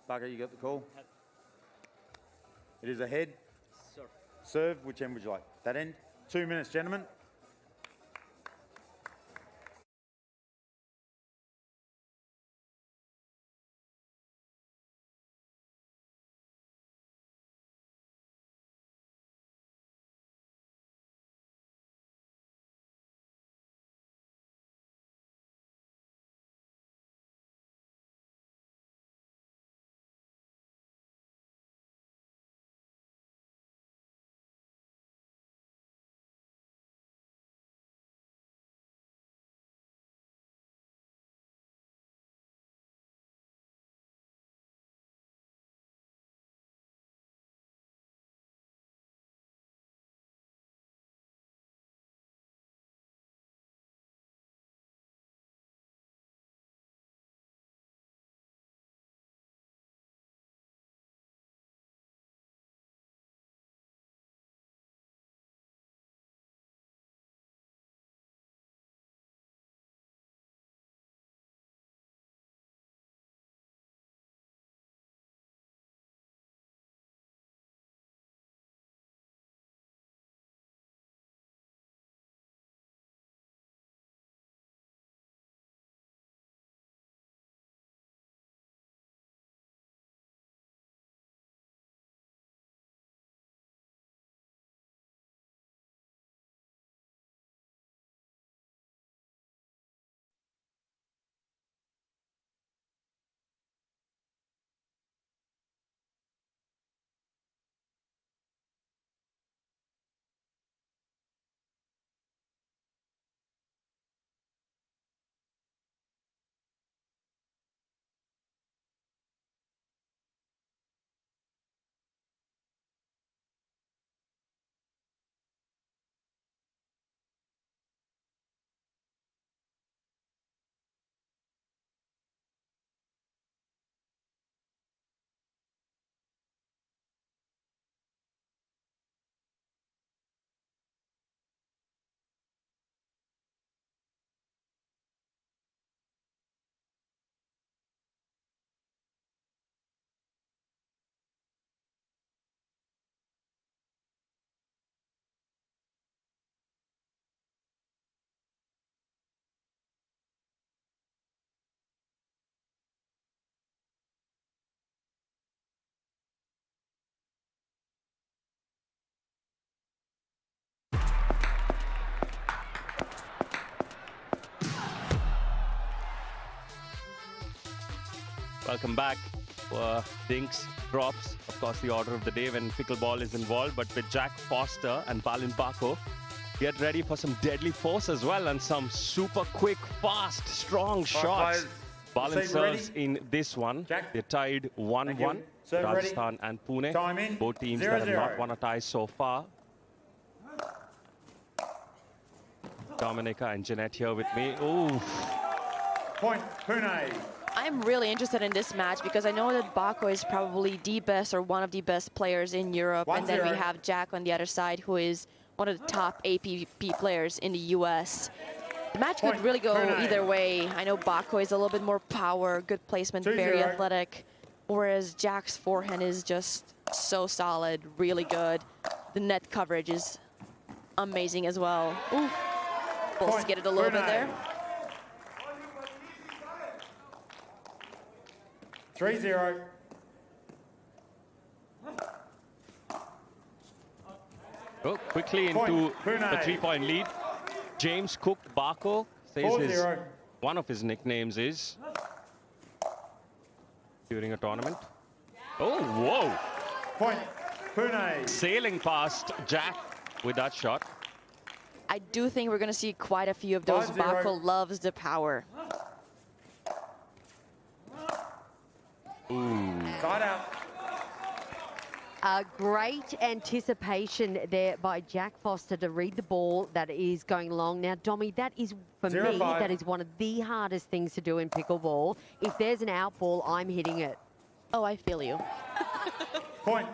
Bugger, you got the call? It is a head. Serve, which end would you like? That end? 2 minutes, gentlemen. Welcome back. Dinks drops, of course, the order of the day when pickleball is involved. But with Jack Foster and Balint Bako, get ready for some deadly force as well and some super quick, fast, strong shots. Balint serves in this one. Jack. They're tied 1-1. Rajasthan and Pune. Time in. Both teams 0-0. that have not won a tie so far. Dominica and Jeanette here with me. Ooh. Point, Pune. I'm really interested in this match because I know that Bako is probably the best or one of the best players in Europe. And then we have Jack on the other side, who is one of the top APP players in the US. The match could really go either way. I know Bako is a little bit more power, good placement, very athletic, whereas Jack's forehand is just so solid, really good. The net coverage is amazing as well. Ooh. Bulls get it a little bit there. 3-0. Oh, quickly into a 3-point lead. James Cook Bako says one of his nicknames is during a tournament. Oh, whoa. Point, Pune. Sailing past Jack with that shot. I do think we're going to see quite a few of those. 5-0. Bako loves the power. Side out. Great anticipation there by Jack Foster to read the ball that is going long. Now, Dommy, that is, for me, that is one of the hardest things to do in pickleball. If there's an out ball, I'm hitting it. Oh, I feel you. Point,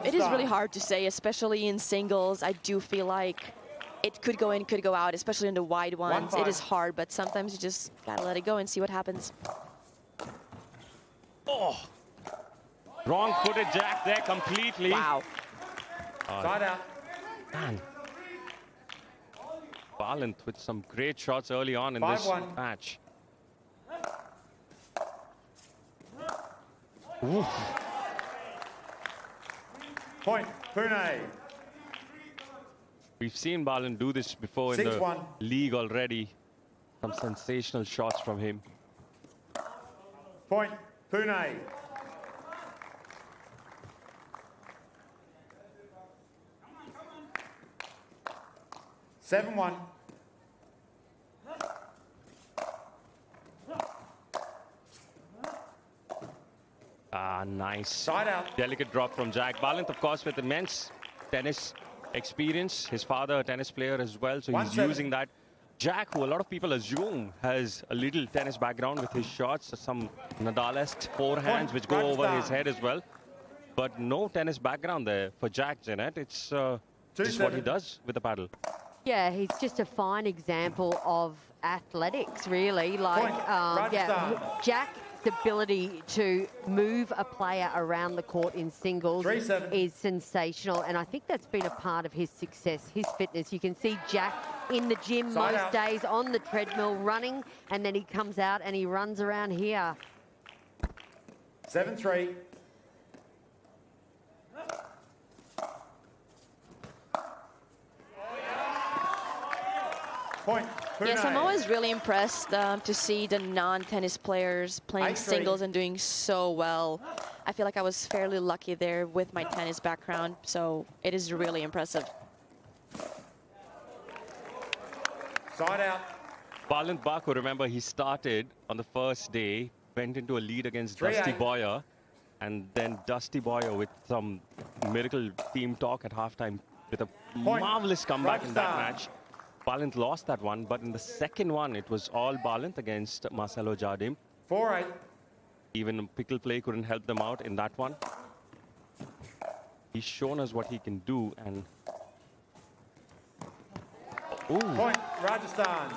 it is really hard to say, especially in singles. I do feel like it could go in, could go out, especially in the wide ones. It is hard, but sometimes you just got to let it go and see what happens. Oh, wrong-footed Jack there completely. Wow. Side out. Man. Balint with some great shots early on in this match. Ooh. Point, Pune. We've seen Balint do this before in the league already. Some sensational shots from him. Point, Pune. Seven one. Ah, nice. Side out. Delicate drop from Jack. Balint, of course, with immense tennis experience. His father, a tennis player as well, so he's using that. Jack, who a lot of people assume has a little tennis background with his shots, some Nadal-esque forehands which go over his head as well. But no tennis background there for Jack, Jeanette. It's just what he does with the paddle. Yeah, he's just a fine example of athletics, really. Like, yeah, Jack's ability to move a player around the court in singles is sensational, and I think that's been a part of his success, his fitness. You can see Jack in the gym most days on the treadmill running, and then he comes out and he runs around here. 7-3. Point. Yes, I'm always really impressed to see the non-tennis players playing singles and doing so well. I feel like I was fairly lucky there with my tennis background, so it is really impressive. Side out. Balint Bako, remember, he started on the first day, went into a lead against Dusty Boyer, and then Dusty Boyer with some miracle team talk at halftime with a marvelous comeback in that match. Balint lost that one, but in the second one, it was all Balint against Marcelo Jardim. 4-8. Even Pickle Play couldn't help them out in that one. He's shown us what he can do, and... Ooh. Point, Rajasthan.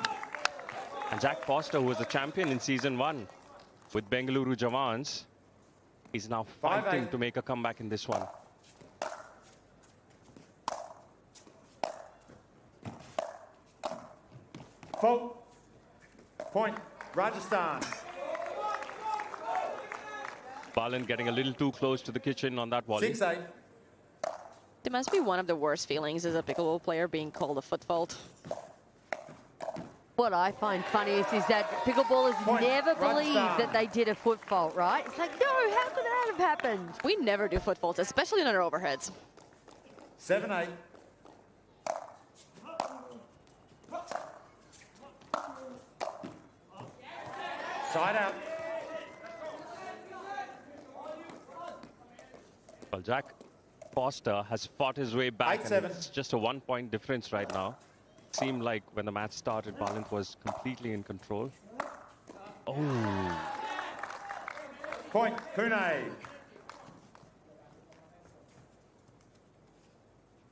And Jack Foster, who was the champion in Season 1 with Bengaluru Jawans, is now fighting to make a comeback in this one. Fault. Point, Rajasthan. Balint getting a little too close to the kitchen on that volley. 6-8. It must be one of the worst feelings as a pickleball player being called a foot fault. What I find funniest is that pickleballers never believe that they did a foot fault, right? It's like, no, how could that have happened? We never do foot faults, especially on our overheads. 7-8. Side out. Well, Jack Foster has fought his way back. 8-7. And it's just a 1-point difference right now. Seemed like when the match started, Balint was completely in control. Oh. Point, Pune.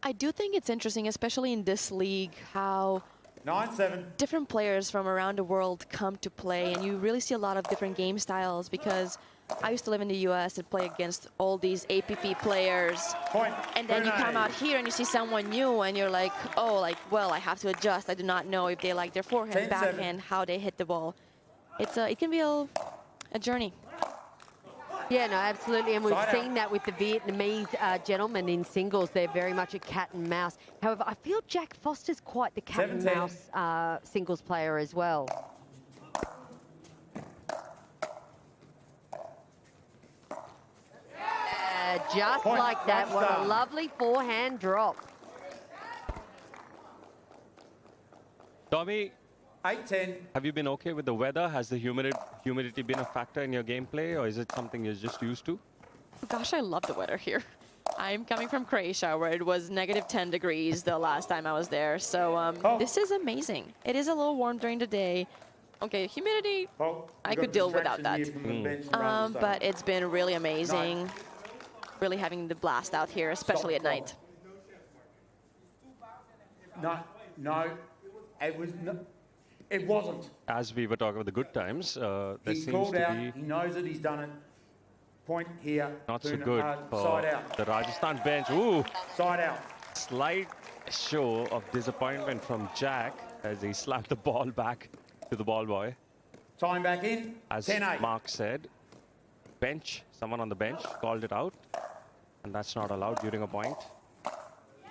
I do think it's interesting, especially in this league, how 9-7. different players from around the world come to play, and you really see a lot of different game styles, because I used to live in the US and play against all these APP players. Point, And then you Pune. come out here and you see someone new and you're like, oh, like, well, I have to adjust. I do not know if they like their forehand, 10-7. backhand, how they hit the ball. It can be a journey. Yeah, no, absolutely. And we've Side seen out. that with the Vietnamese gentlemen in singles. They're very much a cat and mouse. However, I feel Jack Foster's quite the cat and 7-10. mouse singles player as well. Just Point, like that. What a Rajasthan. lovely forehand drop. Tommy, 8-10. have you been okay with the weather? Has the humidity been a factor in your gameplay, or is it something you're just used to? Gosh, I love the weather here. I'm coming from Croatia, where it was -10 degrees the last time I was there. So this is amazing. It is a little warm during the day. Okay, humidity, Oh, I we've could got deal without distraction that. here from the bench and runners, so- but it's been really amazing. Really having the blast out here, especially at night. No, it was no, it wasn't. As we were talking about the good times, there He's seems called to out. be He knows it. He's done it. Point here. not so Pune, good for side out. the Rajasthan bench. Ooh, Side out. slight show of disappointment from Jack as he slapped the ball back to the ball boy. Time back in. As 10-8. Mark said, bench, someone on the bench called it out, and that's not allowed during a point.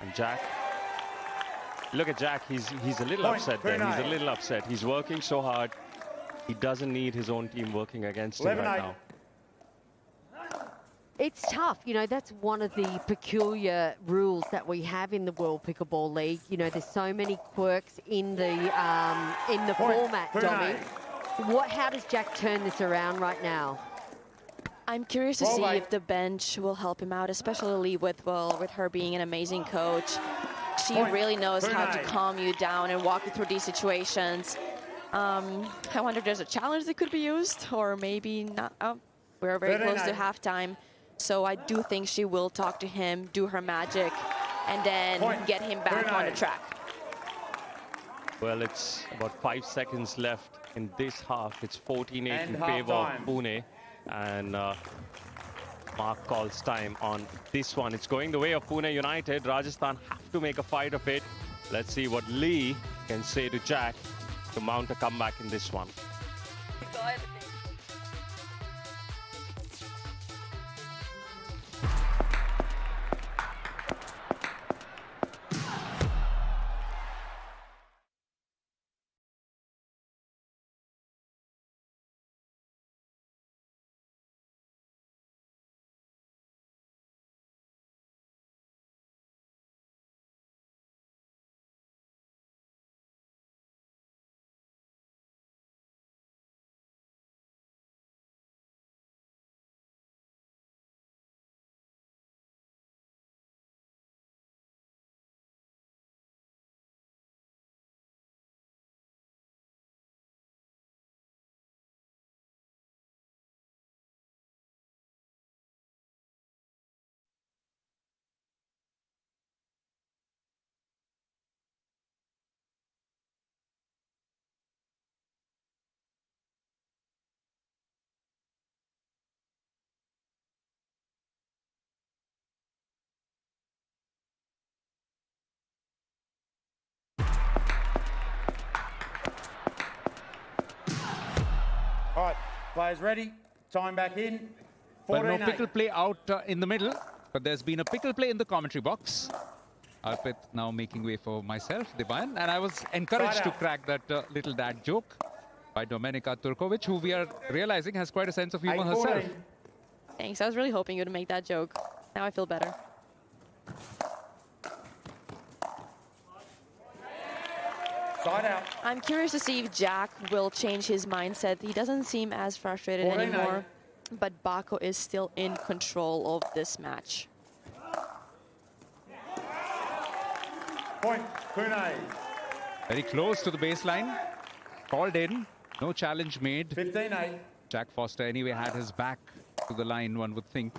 And Jack, look at Jack, he's a little Point, upset there. He's a Pune. little upset. He's working so hard. He doesn't need his own team working against him 11-8. right now. It's tough, you know, that's one of the peculiar rules that we have in the World Pickleball League. You know, there's so many quirks in the Point, format, Pune. Dommy. How does Jack turn this around right now? I'm curious to Ball see right. if the bench will help him out, especially with her being an amazing coach. She Point, really knows how to Pune. calm you down and walk you through these situations. I wonder if there's a challenge that could be used, or maybe not. Oh, we're very close to 39. halftime. So I do think she will talk to him, do her magic, and then Point, get him back on the Pune. track. Well, it's about 5 seconds left in this half. It's 14-8 And in favor of half-time. Pune. And Mark calls time on this one. It's going the way of Pune United. Rajasthan have to make a fight of it. Let's see what Lee can say to Jack to mount a comeback in this one. All right, players ready. Time back in. Well, no 14-8. pickle play out in the middle, but there's been a pickle play in the commentary box. Arpit now making way for myself, Divan. And I was encouraged to crack that little dad joke by Domenica Turkovic, who we are realizing has quite a sense of humor herself. Thanks. I was really hoping you would make that joke. Now I feel better. Side out. I'm curious to see if Jack will change his mindset. He doesn't seem as frustrated 14-8. anymore, but Bako is still in control of this match. Point, Pune. Very close to the baseline. Called in. No challenge made. 15-8. Jack Foster anyway had his back to the line, one would think.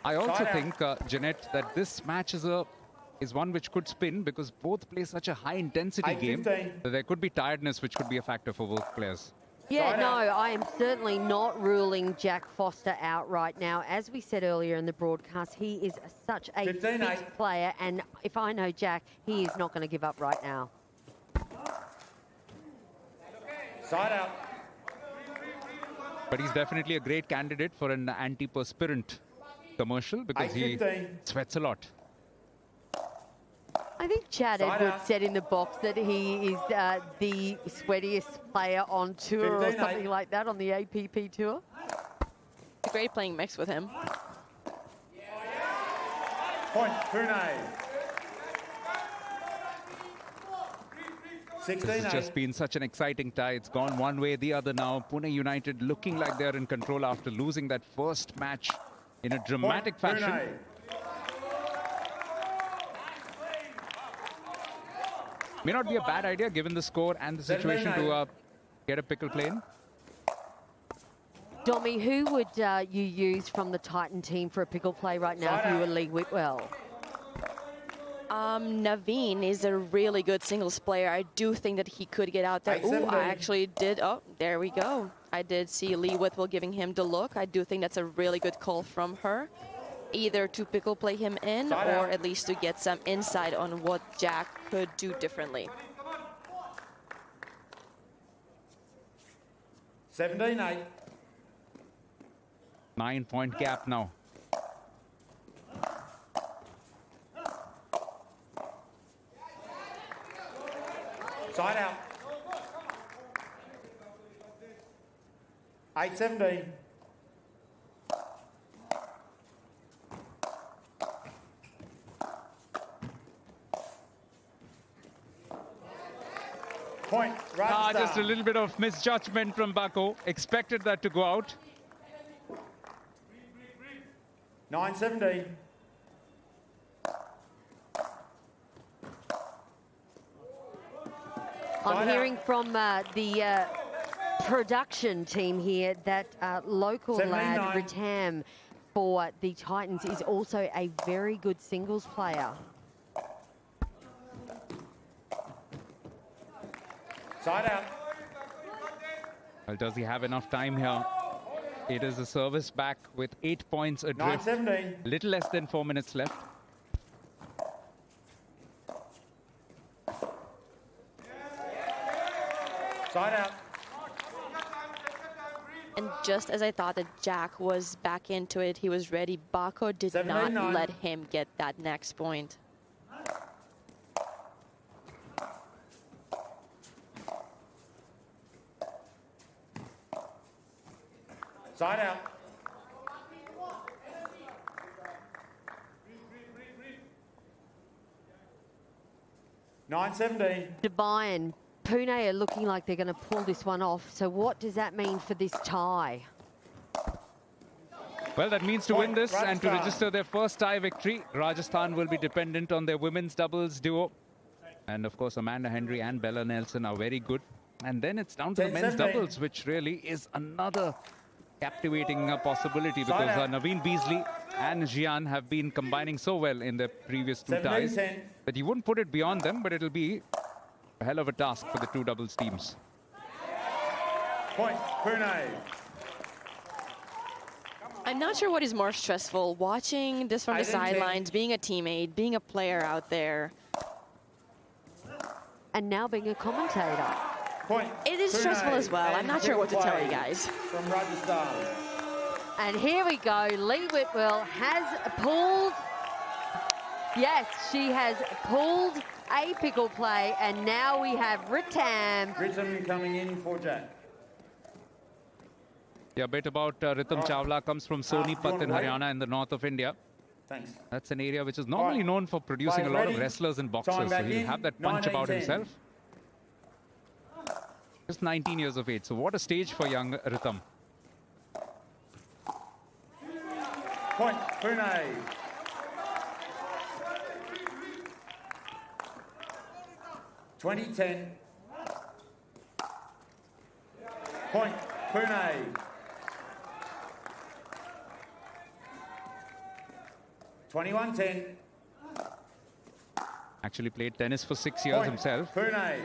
I also think, Jeanette, that this match is one which could spin because both play such a high-intensity game that there could be tiredness, which could be a factor for both players. Yeah, no, I am certainly not ruling Jack Foster out right now. As we said earlier in the broadcast, he is such a fit player, and if I know Jack, he is not going to give up right now. Side out. But he's definitely a great candidate for an antiperspirant commercial because he sweats a lot. I think Chad Edwards said in the box that he is the sweatiest player on tour or something like that on the APP tour. It's great playing mixed with him. Point, Pune. 16-8. This has just been such an exciting tie. It's gone one way or the other now. Pune United looking like they're in control after losing that first match in a dramatic fashion. Pune. May not be a bad idea given the score and the situation to get a pickle play in. Domi, who would you use from the Titan team for a pickle play right now if you were Lee Whitwell? Naveen is a really good singles player. I do think that he could get out there. Ooh, I actually did. Oh, there we go. I did see Lee Whitwell giving him the look. I do think that's a really good call from her. Either to pickle play him in or at least to get some insight on what Jack could do differently. 17-8. 9-point gap now. Side out. 8-17. Point, Rajasthan. Just a little bit of misjudgment from Bako. Expected that to go out. 9-17. I'm hearing from the production team here that local lad Ritam for the Titans is also a very good singles player. Side out. Well, does he have enough time here? It is a service back with 8 points adrift. 9-17. Little less than 4 minutes left. Side out. And just as I thought that Jack was back into it, he was ready. Bako did not let him get that next point. Side out. $9.17. Dubai, Pune are looking like they're going to pull this one off. So what does that mean for this tie? Well, that means to win this and to register their first tie victory, Rajasthan will be dependent on their women's doubles duo. And of course, Amanda Henry and Bella Nelson are very good. And then it's down to the men's doubles, which really is another captivating possibility because Naveen Beasley and Jian have been combining so well in their previous two ties that you wouldn't put it beyond them, but it'll be a hell of a task for the two doubles teams. Point, Pune. I'm not sure what is more stressful, watching this from the sidelines, being a teammate, being a player out there. And now being a commentator. Point, it is stressful as well. I'm not sure what to tell you guys. From Rajasthan. And here we go. Lee Whitwell has pulled. Yes, she has pulled a pickle play, and now we have Ritam. Ritam coming in for Jack. Yeah, a bit about Ritam Chawla, comes from Sonipat in Haryana in the north of India. Thanks. That's an area which is normally known for producing a lot of wrestlers and boxers, so he'll have that punch about himself. Just 19 years of age, so what a stage for young Ritam. Point, Pune. (20-10). Point, Pune. 21-10. Actually played tennis for 6 years himself. Pune.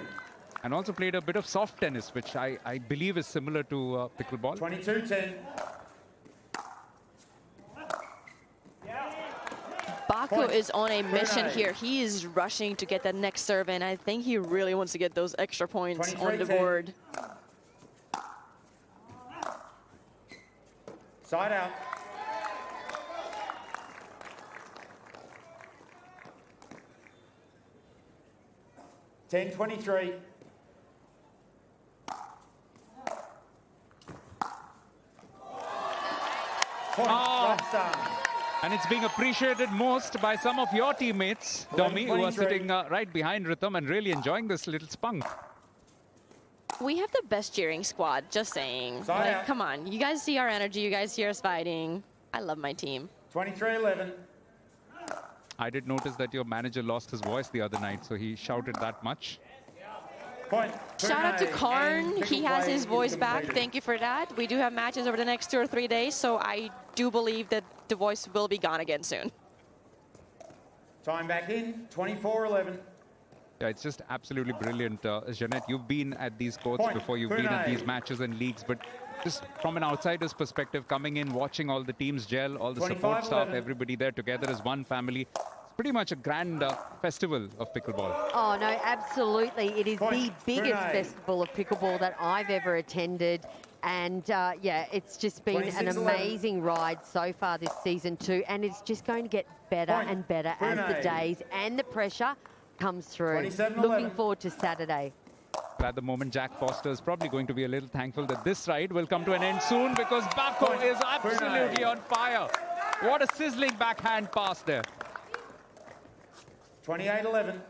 And also played a bit of soft tennis, which I believe is similar to pickleball. 22-10. Baku is on a mission here. He is rushing to get that next serve, and I think he really wants to get those extra points on the board. Side out. (10-23). Point, Rajasthan. And it's being appreciated most by some of your teammates, Domi, who are sitting right behind Ritam and really enjoying this little spunk. We have the best cheering squad, just saying. Like, come on, you guys see our energy, you guys see us fighting. I love my team. 23-11. I did notice that your manager lost his voice the other night, so he shouted that much. Point, Shout out to Karn. He has his voice back. completed. Thank you for that. We do have matches over the next 2 or 3 days, so I do believe that the voice will be gone again soon. Time back in, 24-11. Yeah, it's just absolutely brilliant. Jeanette, you've been at these courts before, you've been at these matches and leagues, but just from an outsider's perspective, coming in, watching all the teams gel, all the support staff, everybody there together as one family. It's pretty much a grand festival of pickleball. Oh, no, absolutely. It is the biggest festival of pickleball that I've ever attended. And, yeah, it's just been an amazing ride so far this season too. And it's just going to get better and better as the days and the pressure comes through. Looking forward to Saturday. At the moment, Jack Foster is probably going to be a little thankful that this ride will come to an end soon, because Baku is absolutely on fire. What a sizzling backhand pass there. 28-11.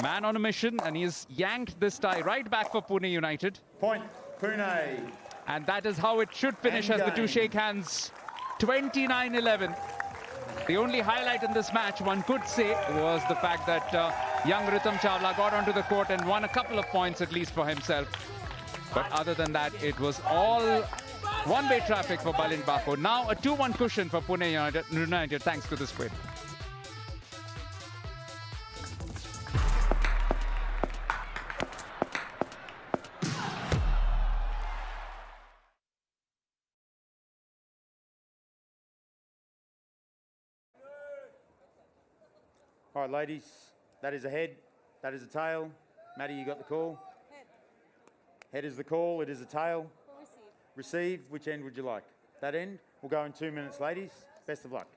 Man on a mission, and he's yanked this tie right back for Pune United. Point, Pune. And that is how it should finish as the two shake hands. 29-11. The only highlight in this match, one could say, was the fact that young Ritam Chawla got onto the court and won a couple of points at least for himself. But other than that, it was all one-way traffic for Balin Baku. Now a 2-1 cushion for Pune United thanks to this win. All right, ladies, that is a head, that is a tail. Maddie, you got the call? Head. Head is the call, it is a tail. Receive. Which end would you like? That end? We'll go in 2 minutes, ladies. Best of luck.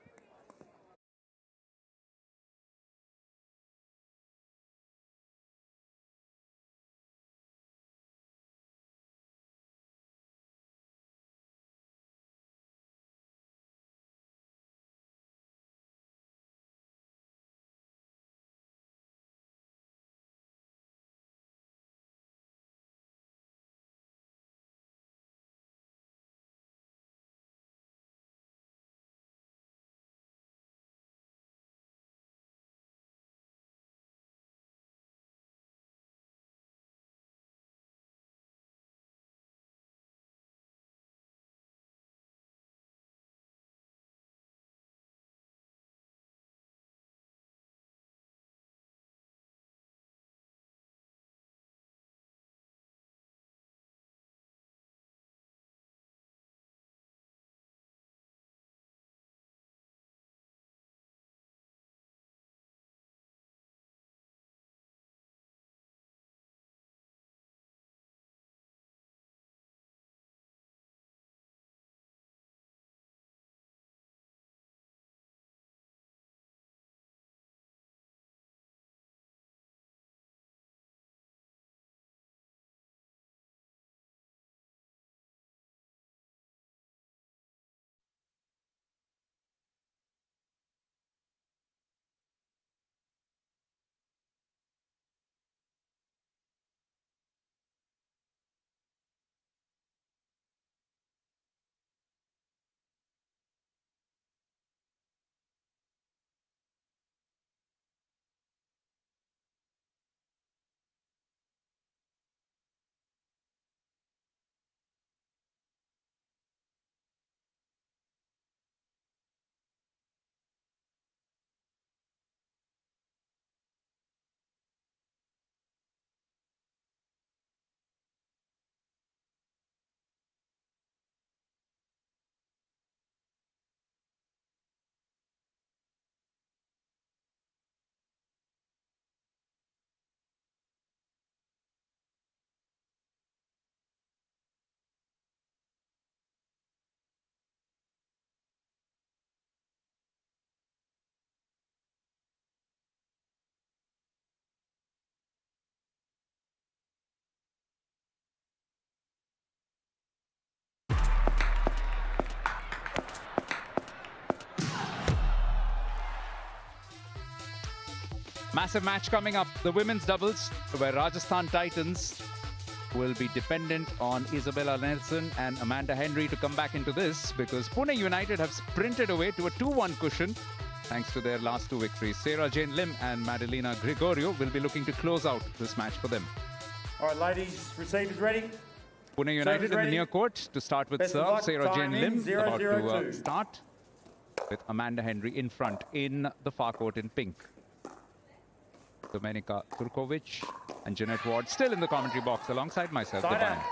Massive match coming up. The women's doubles, where Rajasthan Titans will be dependent on Isabella Nelson and Amanda Henry to come back into this, because Pune United have sprinted away to a 2-1 cushion thanks to their last two victories. Sarah Jane Lim and Madalena Gregorio will be looking to close out this match for them. All right, ladies, receivers ready. Pune United in the near court to start with Best of serve. luck. Sarah Jane Time in, Lim 0, about 0, to 2. start with Amanda Henry in front in the far court in pink. Domenica Turkovic and Jeanette Ward still in the commentary box alongside myself. Yeah,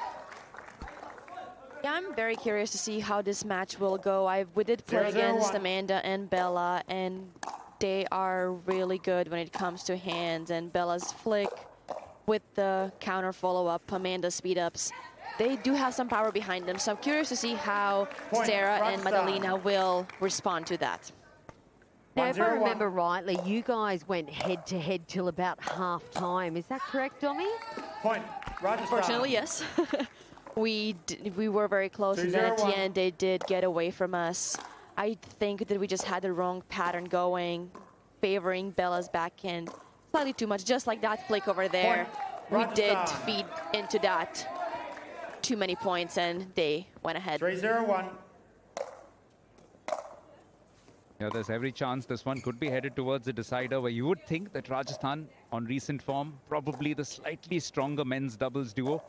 I'm very curious to see how this match will go. We did play against Amanda and Bella, and they are really good when it comes to hands. And Bella's flick with the counter follow-up, Amanda's speed-ups, they do have some power behind them. So I'm curious to see how Sarah and Madalena will respond to that. Now, if I remember rightly, you guys went head-to-head till about half-time. Is that correct, Domi? Point, Rajasthan. Fortunately, yes. We were very close, and then at the end, they did get away from us. I think that we just had the wrong pattern going, favoring Bella's backhand slightly too much, just like that flick over there. We did feed into that too many points, and they went ahead. 3-0-1. Yeah, there's every chance this one could be headed towards a decider, where you would think that Rajasthan, on recent form, probably the slightly stronger men's doubles duo.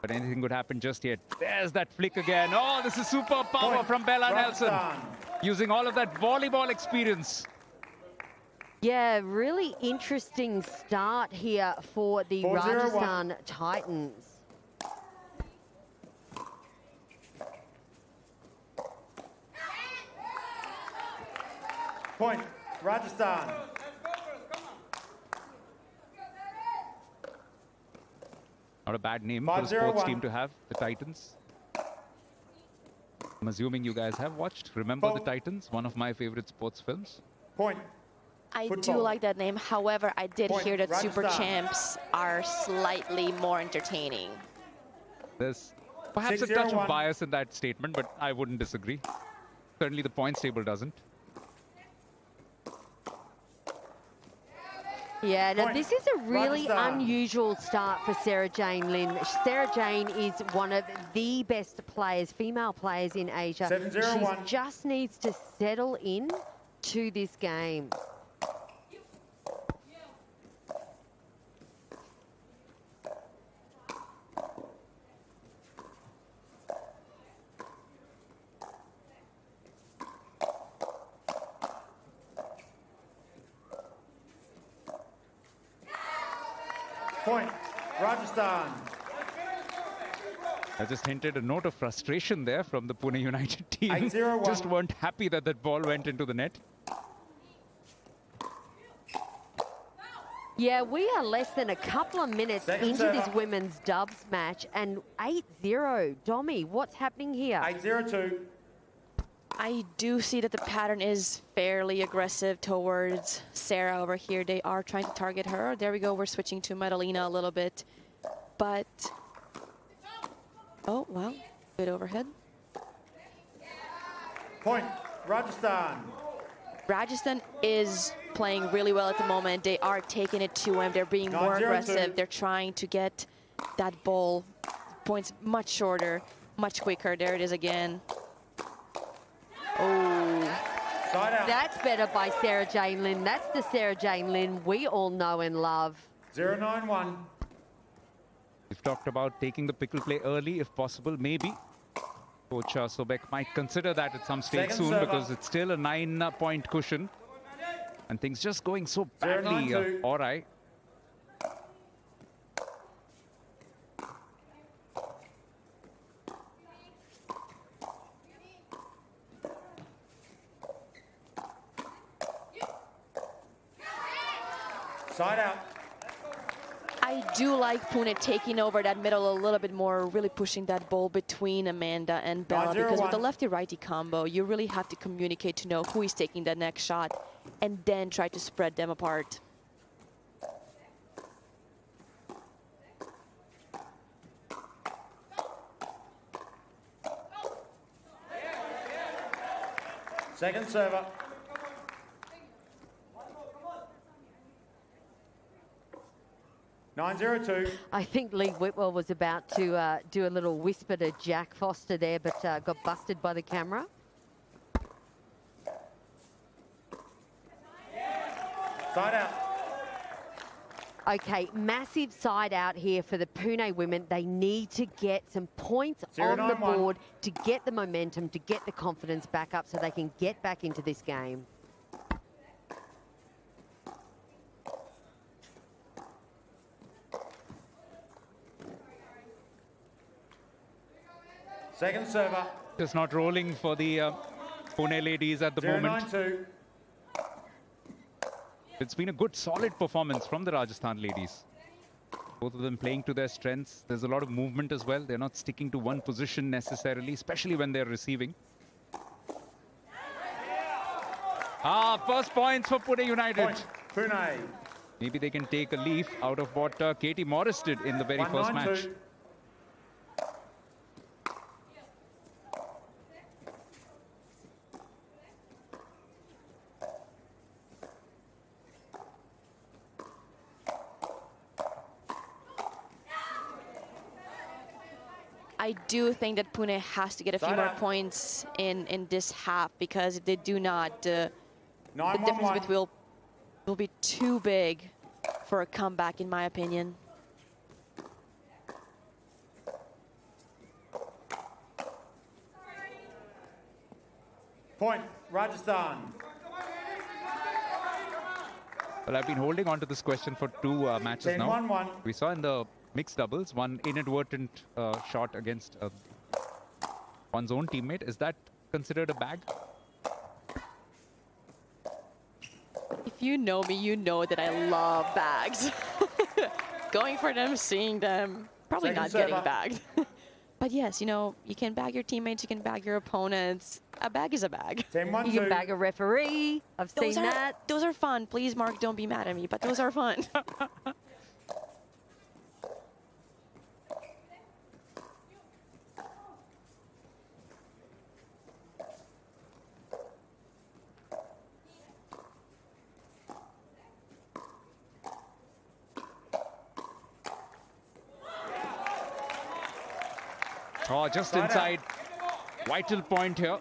But anything could happen just yet. There's that flick again. Oh, this is super power from Bella Nelson, using all of that volleyball experience. Yeah, really interesting start here for the Rajasthan Titans. Point, Rajasthan. Not a bad name for a sports team to have, the Titans. I'm assuming you guys have watched Remember the Titans, one of my favorite sports films. Point. I do like that name. However, I did hear that Super Champs are slightly more entertaining. There's perhaps a touch of bias in that statement, but I wouldn't disagree. Certainly the points table doesn't. Yeah, now this is a really unusual start for Sarah Jane Lin. Sarah Jane is one of the best players, female players in Asia. She just needs to settle in to this game. Point, Rajasthan. I just hinted a note of frustration there from the Pune United team. 8-0-1. Just weren't happy that that ball went into the net. Yeah, we are less than a couple of minutes into this women's dubs match, and 8-0. Domi, what's happening here? 8-0-2. I do see that the pattern is fairly aggressive towards Sarah over here. They are trying to target her. There we go. We're switching to Madalena a little bit. But, oh, well, good overhead. Point, Rajasthan. Rajasthan is playing really well at the moment. They are taking it to him. They're being more aggressive. They're trying to get that ball points much shorter, much quicker. There it is again. Oh, that's better by Sarah Jane Lin. That's the Sarah Jane Lin we all know and love. 0-9-1. We've talked about taking the pickle play early, if possible, maybe. Coach Sobek might consider that at some stage soon, because it's still a 9-point cushion. And things just going so badly. All right. Side out. I do like Pune taking over that middle a little bit more, really pushing that ball between Amanda and Bella, because with the lefty-righty combo, you really have to communicate to know who is taking that next shot and then try to spread them apart. Second server. 9-0-2. I think Lee Whitwell was about to do a little whisper to Jack Foster there, but got busted by the camera. Side out. Okay, massive side out here for the Pune women. They need to get some points on the board to get the momentum, to get the confidence back up so they can get back into this game. Second server. Just not rolling for the Pune ladies at the moment. 0-9-2. It's been a good, solid performance from the Rajasthan ladies. Both of them playing to their strengths. There's a lot of movement as well. They're not sticking to one position necessarily, especially when they're receiving. First points for Pune United. Point. Pune. Maybe they can take a leaf out of what Katie Morris did in the very first match. 1-9-2. I do think that Pune has to get a few more points in this half, because if they do not, the difference will be too big for a comeback, in my opinion. Point. Rajasthan. Well, I've been holding on to this question for two matches now. 10-1-1. We saw in the mixed doubles one inadvertent shot against one's own teammate. Is that considered a bag? If you know me, you know that I love bags. Going for them, seeing them, probably not getting bagged. But yes, you know, you can bag your teammates, you can bag your opponents. A bag is a bag. 10-1-2. You can bag a referee. I've seen that. Those are fun. Please, Mark, don't be mad at me, but those are fun. Oh, just inside. Vital point here.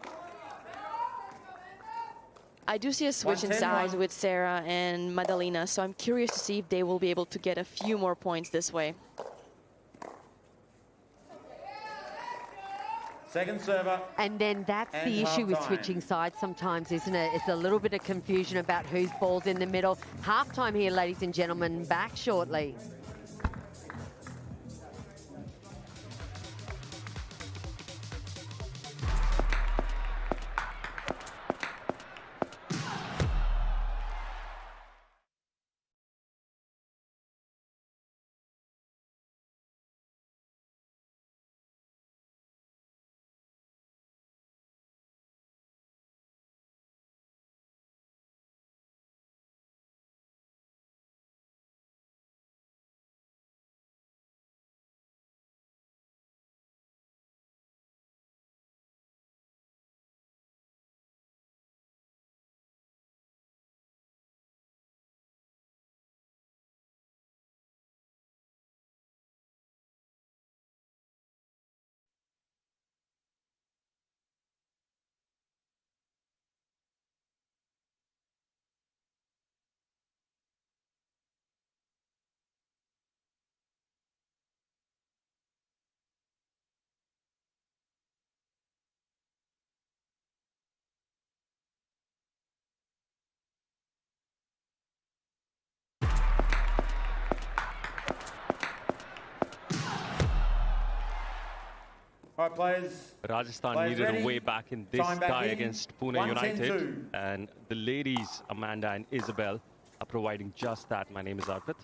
I do see a switch in sides with Sarah and Madalena, so I'm curious to see if they will be able to get a few more points this way. Second server. And then that's the issue with switching sides sometimes, isn't it? It's a little bit of confusion about whose ball's in the middle. Halftime here, ladies and gentlemen. Back shortly. All right, players. Rajasthan needed a way back in this tie against Pune United. And the ladies, Amanda and Isabel, are providing just that. My name is Arpit.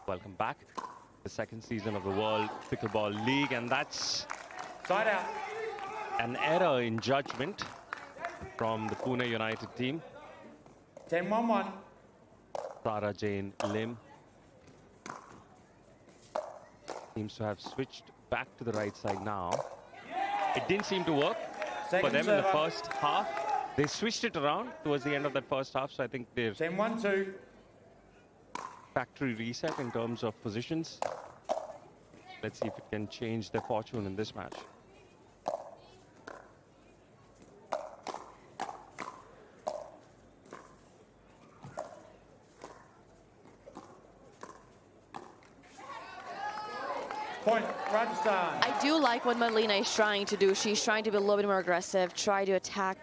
Welcome back. The second season of the World Pickleball League. And that's side out. An error in judgment from the Pune United team. 10-1-1. Sarah Jane Lim seems to have switched back to the right side now. It didn't seem to work for them in the first half. They switched it around towards the end of that first half, so I think they're 10-1-2. factory reset in terms of positions. Let's see if it can change their fortune in this match. Point, Rajasthan. I do like what Melina is trying to do. She's trying to be a little bit more aggressive, try to attack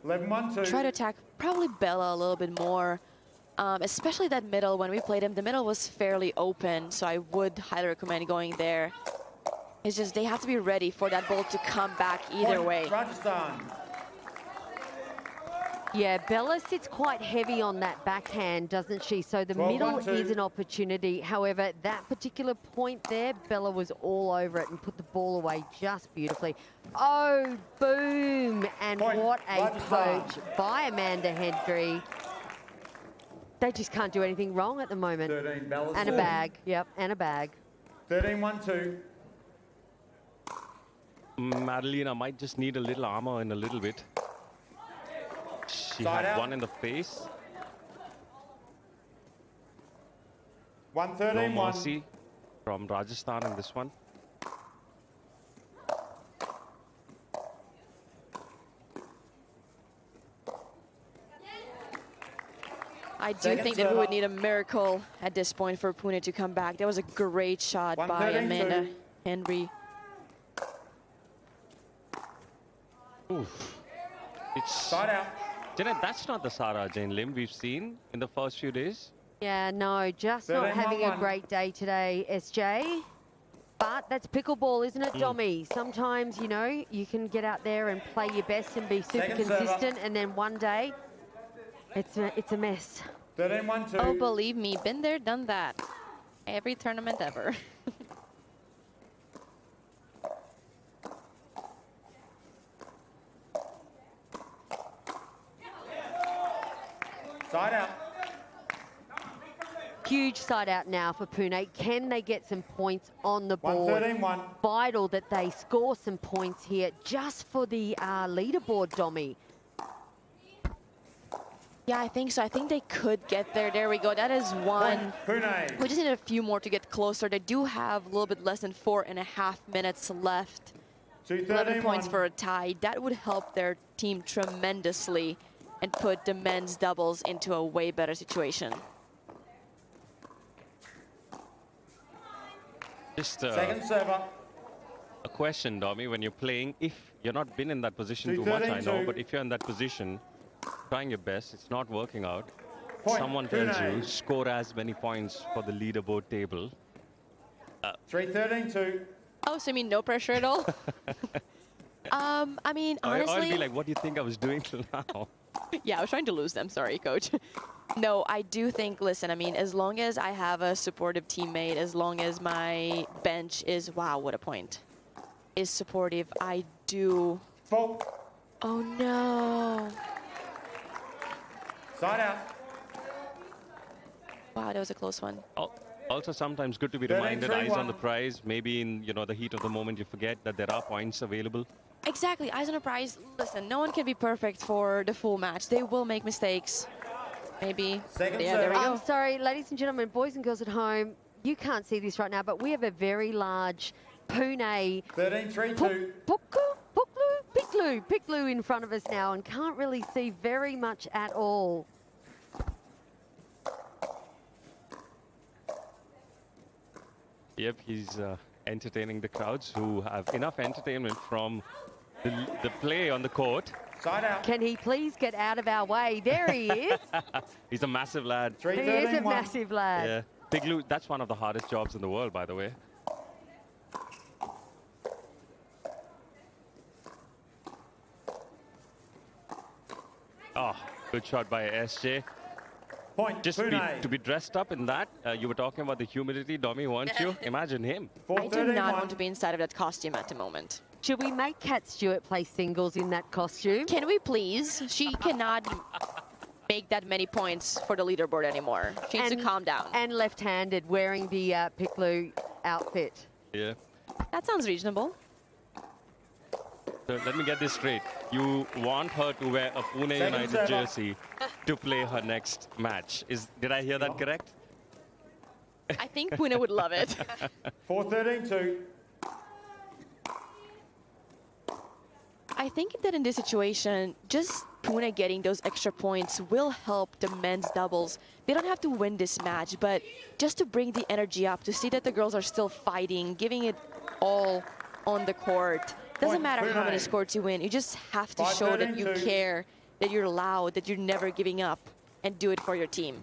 11-1-2. try to attack probably Bella a little bit more, especially that middle. When we played him, the middle was fairly open, so I would highly recommend going there. It's just they have to be ready for that ball to come back either Point, way. Rajasthan. Yeah, Bella sits quite heavy on that backhand, doesn't she? So the middle 12-1-2. is an opportunity. However, that particular point there, Bella was all over it and put the ball away just beautifully. Oh, boom! And Point, what a Rajasthan. poach by Amanda Hendry. They just can't do anything wrong at the moment. 13, Bella's And a serving. bag, yep, and a bag. 13-1-2. Madalena might just need a little armor in a little bit. She Side had out. one in the face. 1-13-1. No mercy from Rajasthan in this one. I do Second think that we serve would up. need a miracle at this point for Pune to come back. That was a great shot by 1-13-2. Amanda Henry. Oof. It's Side out. Janet, that's not the Sarah Jane Lim we've seen in the first few days. Yeah, no, just not having a 13-1-1. great day today, SJ. But that's pickleball, isn't it, Dommy? Sometimes, you know, you can get out there and play your best and be super Second serve up. consistent, and then one day, it's a mess. 13-1-2. Oh, believe me, been there, done that. Every tournament ever. Side out. Huge side out now for Pune. Can they get some points on the board? 1-13-1. Vital that they score some points here just for the leaderboard, Dommy. Yeah, I think so. I think they could get there. There we go. That is one. Point, Pune. We just need a few more to get closer. They do have a little bit less than 4.5 minutes left. 11 points 2-13-1. for a tie. That would help their team tremendously and put the men's doubles into a way better situation. Just Second server. a question, Dommy, when you're playing, if you're not been in that position too much, I know, 2-13-2. but if you're in that position, trying your best, it's not working out. Point, Someone tells Pune. you, score as many points for the leaderboard table. 3-13-2. Oh, so you mean no pressure at all? I mean, I'll honestly, be like, what do you think I was doing till now? yeah, I was trying to lose them. Sorry, coach. No, I do think, listen, I mean, as long as I have a supportive teammate, as long as my bench is, wow, what a point, is supportive, I do. Fault. Oh, no. Side out. Wow, that was a close one. Also, sometimes good to be 13-3-1. reminded, eyes on the prize. Maybe in the heat of the moment, you forget that there are points available. Exactly, eyes on a prize. Listen, no one can be perfect for the full match. They will make mistakes. Maybe. Second Yeah, there we serve. go. I'm sorry, ladies and gentlemen, boys and girls at home, you can't see this right now, but we have a very large Pune 13-3-2. Picklu in front of us now and can't really see very much at all. Yep, he's entertaining the crowds who have enough entertainment from the play on the court. Side out. Can he please get out of our way? There he is. He's a massive lad. He is a 3-13-1. massive lad. Yeah, Piglu, that's one of the hardest jobs in the world, by the way. Oh, good shot by SJ. Point, Just Pune. to be dressed up in that. You were talking about the humidity, Dommy, weren't you? Imagine him. I do not 4-13-1. want to be inside of that costume at the moment. Should we make Kat Stewart play singles in that costume? Can we please? She cannot make that many points for the leaderboard anymore. She needs to calm down. And left-handed, wearing the Picklu outfit. Yeah. That sounds reasonable. So let me get this straight. You want her to wear a Pune Second United server. jersey to play her next match. Did I hear that correct? I think Pune would love it. 4-13-2. I think that in this situation, just Pune getting those extra points will help the men's doubles. They don't have to win this match, but just to bring the energy up, to see that the girls are still fighting, giving it all on the court. Doesn't Point, matter how many Pune. scores you win. You just have to show that you 5-13-2. care, that you're loud, that you're never giving up, and do it for your team.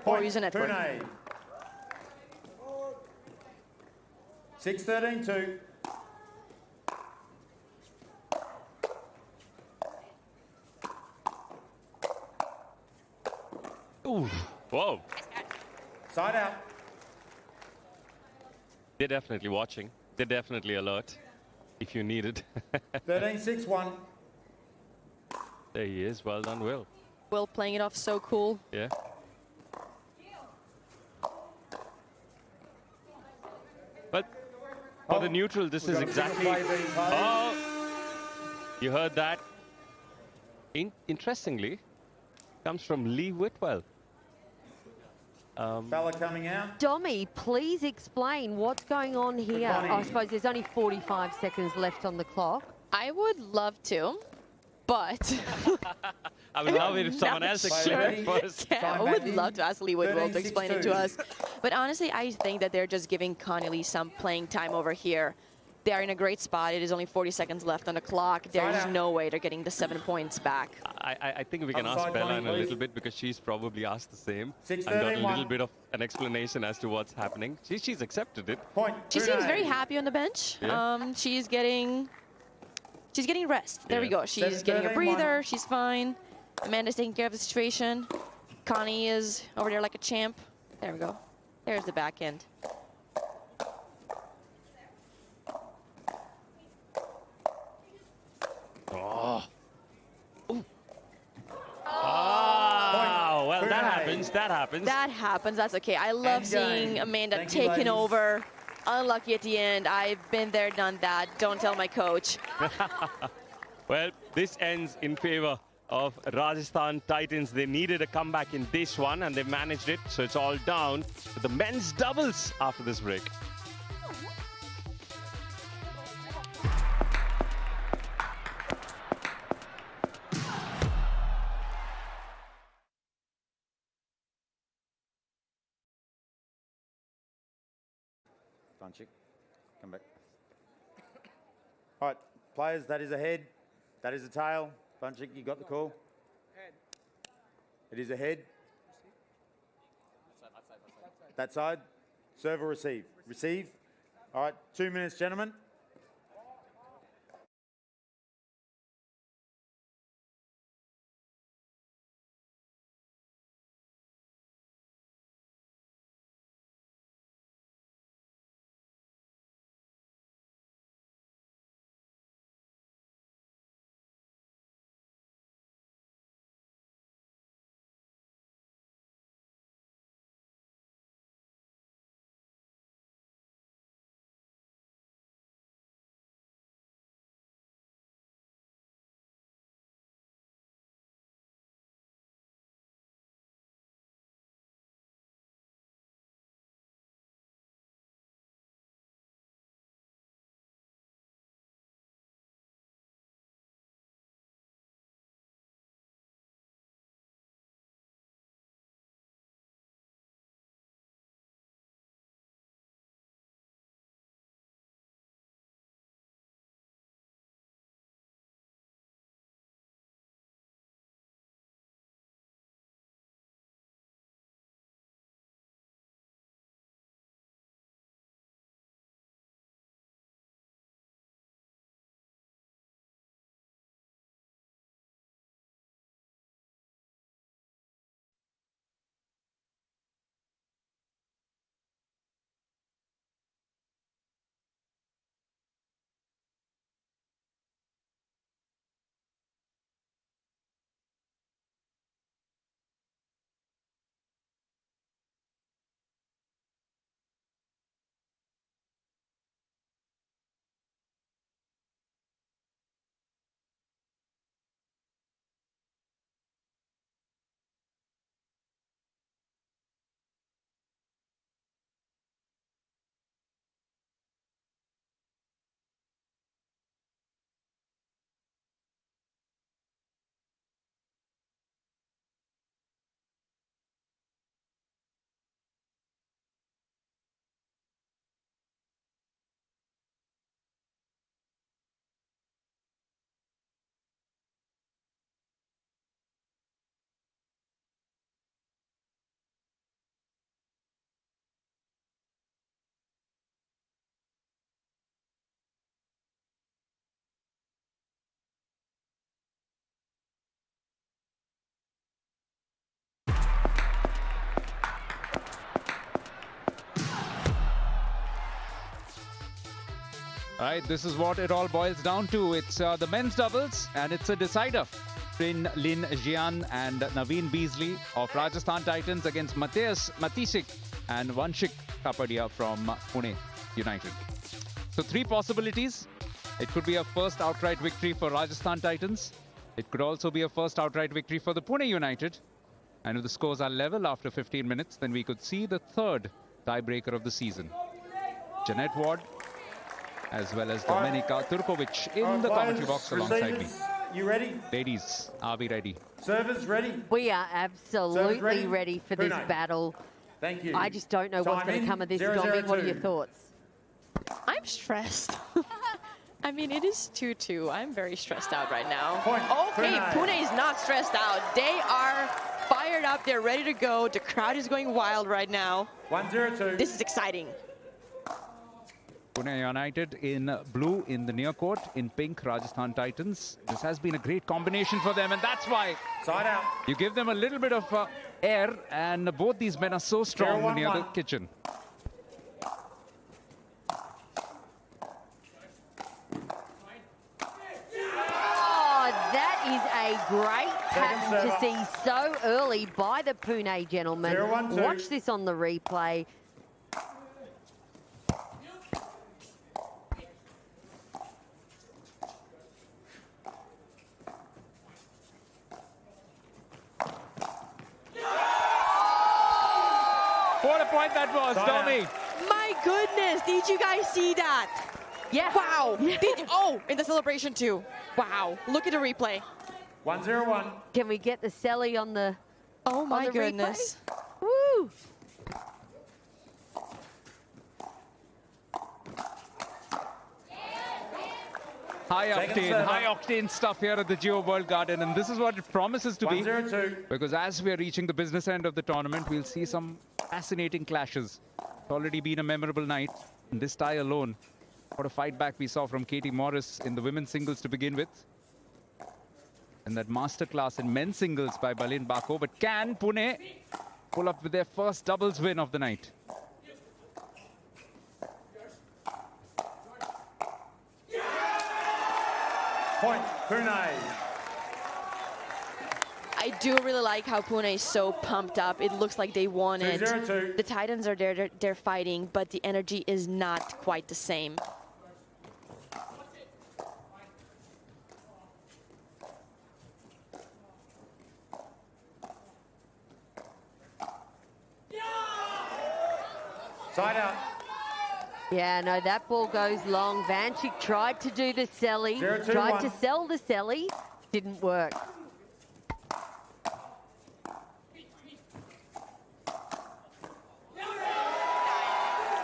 Or use a network. Pune. 6-13-2. Ooh, whoa. Side out. They're definitely watching. They're definitely alert if you need it. 13-6-1. There he is. Well done, Will. Will playing it off so cool. Yeah. But for the neutral, this is exactly... Oh, you heard that. Interestingly, comes from Lee Whitwell. Fella coming out. Dommy, please explain what's going on here. Bonnie. I suppose there's only 45 seconds left on the clock. I would love to, but I would love it if someone else explained it first. yeah, I would love to ask Lee Whitwell to 13-6-2. explain it to us. But honestly, I think that they're just giving Connolly some playing time over here. They are in a great spot. It is only 40 seconds left on the clock. There is no way they're getting the 7 points back. I think we can ask Outside Bella in a Bonnie, little please. bit because she's probably asked the same. 6-13-1. And got a little bit of an explanation as to what's happening. She's accepted it. Point. She seems Pune. very happy on the bench. Yeah. She's getting rest. There we Yeah. go. She's getting a 7-13-1. breather. She's fine. Amanda's taking care of the situation. Connie is over there like a champ. There we go. There's the back end. Oh. Ooh. Ah, well, that Pune. happens. That happens. That happens. That's okay. I love And seeing game. Amanda Thank you, taking ladies. over. Unlucky at the end. I've been there, done that. Don't tell my coach. Well, this ends in favor of Rajasthan Titans. They needed a comeback in this one, and they managed it. So it's all down to the men's doubles after this break. Bunchik, come back. All right, players, that is a head. That is a tail. Bunchik, you got the call? Head. It is a head. That side. Serve or receive? Receive. All right, 2 minutes, gentlemen. Right, this is what it all boils down to. It's the men's doubles, and it's a decider. Lin Jian and Naveen Beasley of Rajasthan Titans against Mateus Matisik and Vanshik Kapadia from Pune United. So 3 possibilities. It could be a first outright victory for Rajasthan Titans. It could also be a first outright victory for the Pune United. And if the scores are level after 15 minutes, then we could see the 3rd tiebreaker of the season. Jeanette Ward, as well as Domenica Turkovic in the commentary box alongside me. You ready? Ladies, are we ready? Servers ready? We are absolutely ready for this Pune. battle. Thank you. I just don't know what's going to come of this, Domi. What are your thoughts? I'm stressed. I mean, it is 2-2. I'm very stressed out right now. Point. Okay, Pune is not stressed out. They are fired up. They're ready to go. The crowd is going wild right now. 1-0-2. This is exciting. Pune United in blue in the near court, in pink Rajasthan Titans. This has been a great combination for them, and that's why Side out. you give them a little bit of air, and both these men are so strong 0-1-1. near the kitchen. Oh, that is a great pattern to see so early by the Pune gentlemen. 0-1-2. Watch this on the replay. What a point that was, Domi. My goodness, did you guys see that? Yeah. Wow. Oh, in the celebration too. Wow. Look at the replay. 1-0-1. Can we get the Selly on the Oh my the replay? goodness. Woo! High octane stuff here at the Geo World Garden, and this is what it promises to be. 1-0-2. Because as we are reaching the business end of the tournament, we'll see some fascinating clashes. It's already been a memorable night. In this tie alone, what a fight back we saw from Katie Morris in the women's singles to begin with. And that masterclass in men's singles by Balin Bako. But can Pune pull up with their first doubles win of the night? Point. Pune. I do really like how Pune is so pumped up. It looks like they won it. 2-0-2. The Titans are there, they're fighting, but the energy is not quite the same. Side out. Yeah, no, that ball goes long. Vanchik tried to do the Selly, 0-2-1. tried to sell the Selly, didn't work.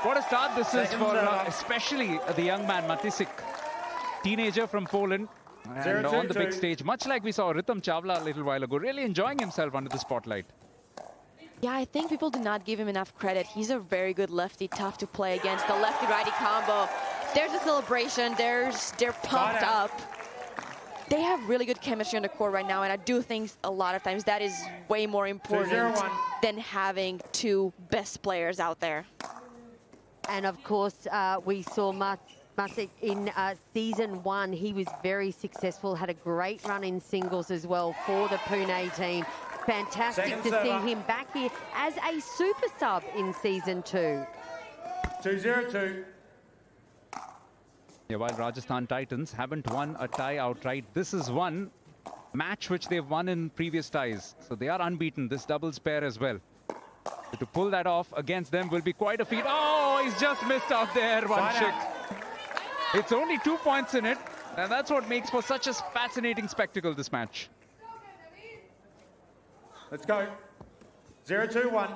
What a start this is Second for serve. especially the young man Matisik, teenager from Poland. And on the big 0-2-2. stage, much like we saw Ritam Chawla a little while ago, really enjoying himself under the spotlight. Yeah, I think people do not give him enough credit. He's a very good lefty, tough to play against. The lefty-righty combo. There's a celebration. They're pumped up. They have really good chemistry on the court right now, and I do think a lot of times that is way more important 2-0-1. than having 2 best players out there. And of course, we saw Matic in season 1. He was very successful, had a great run in singles as well for the Pune team. Fantastic Second to server. see him back here as a super sub in season 2. 2-0-2. Yeah, while Rajasthan Titans haven't won a tie outright, this is one match which they've won in previous ties. So they are unbeaten, this doubles pair as well. So to pull that off against them will be quite a feat. Oh, he's just missed out there, Vanshik. It's only 2 points in it, and that's what makes for such a fascinating spectacle, this match. Let's go. 0-2-1.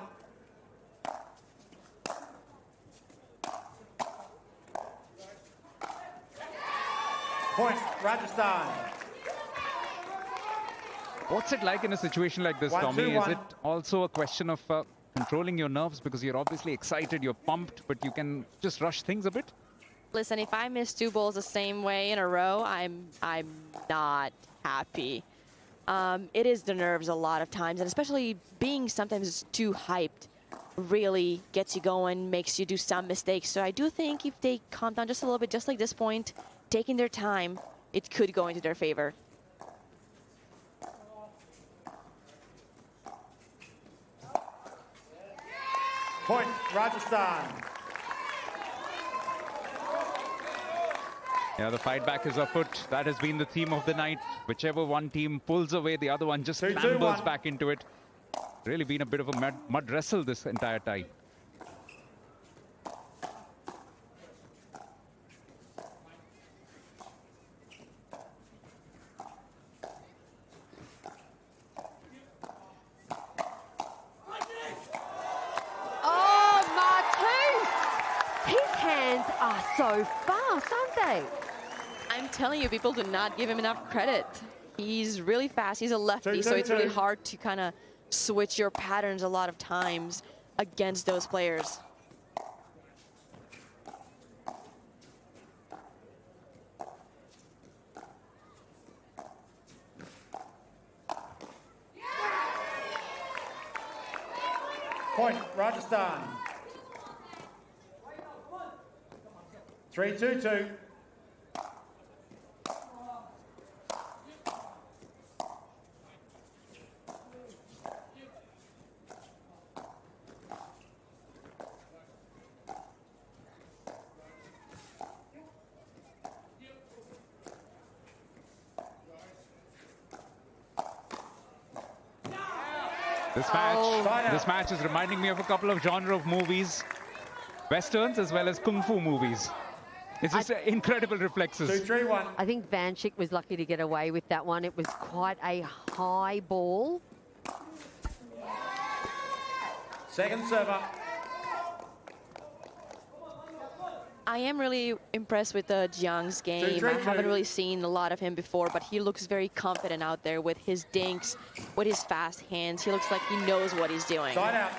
Point. Rajasthan. What's it like in a situation like this, Tommy? Is 1-2-1. it also a question of controlling your nerves because you're obviously excited, you're pumped, but you can just rush things a bit? Listen, if I miss 2 balls the same way in a row, I'm not happy. It is the nerves a lot of times, and especially being sometimes too hyped. really gets you going, makes you do some mistakes. So I do think if they calm down just a little bit, just like this point, taking their time, it could go into their favor. Point, Rajasthan. Yeah, the fight back is afoot. That has been the theme of the night. Whichever one team pulls away, the other one just clambers back into it. Really been a bit of a mud wrestle this entire tie. Are so fast, aren't they? I'm telling you, people do not give him enough credit. He's really fast. He's a lefty, so it's really hard to kind of switch your patterns a lot of times against those players. Point, Rajasthan. 3-2-2. This match is reminding me of a couple of genre of movies, westerns as well as kung fu movies. It's just incredible reflexes. 2-3-1. I think Vanchik was lucky to get away with that one. It was quite a high ball. Second server. I am really impressed with Jiang's game. I haven't really seen a lot of him before, but he looks very confident out there with his dinks, with his fast hands. He looks like he knows what he's doing. Side out.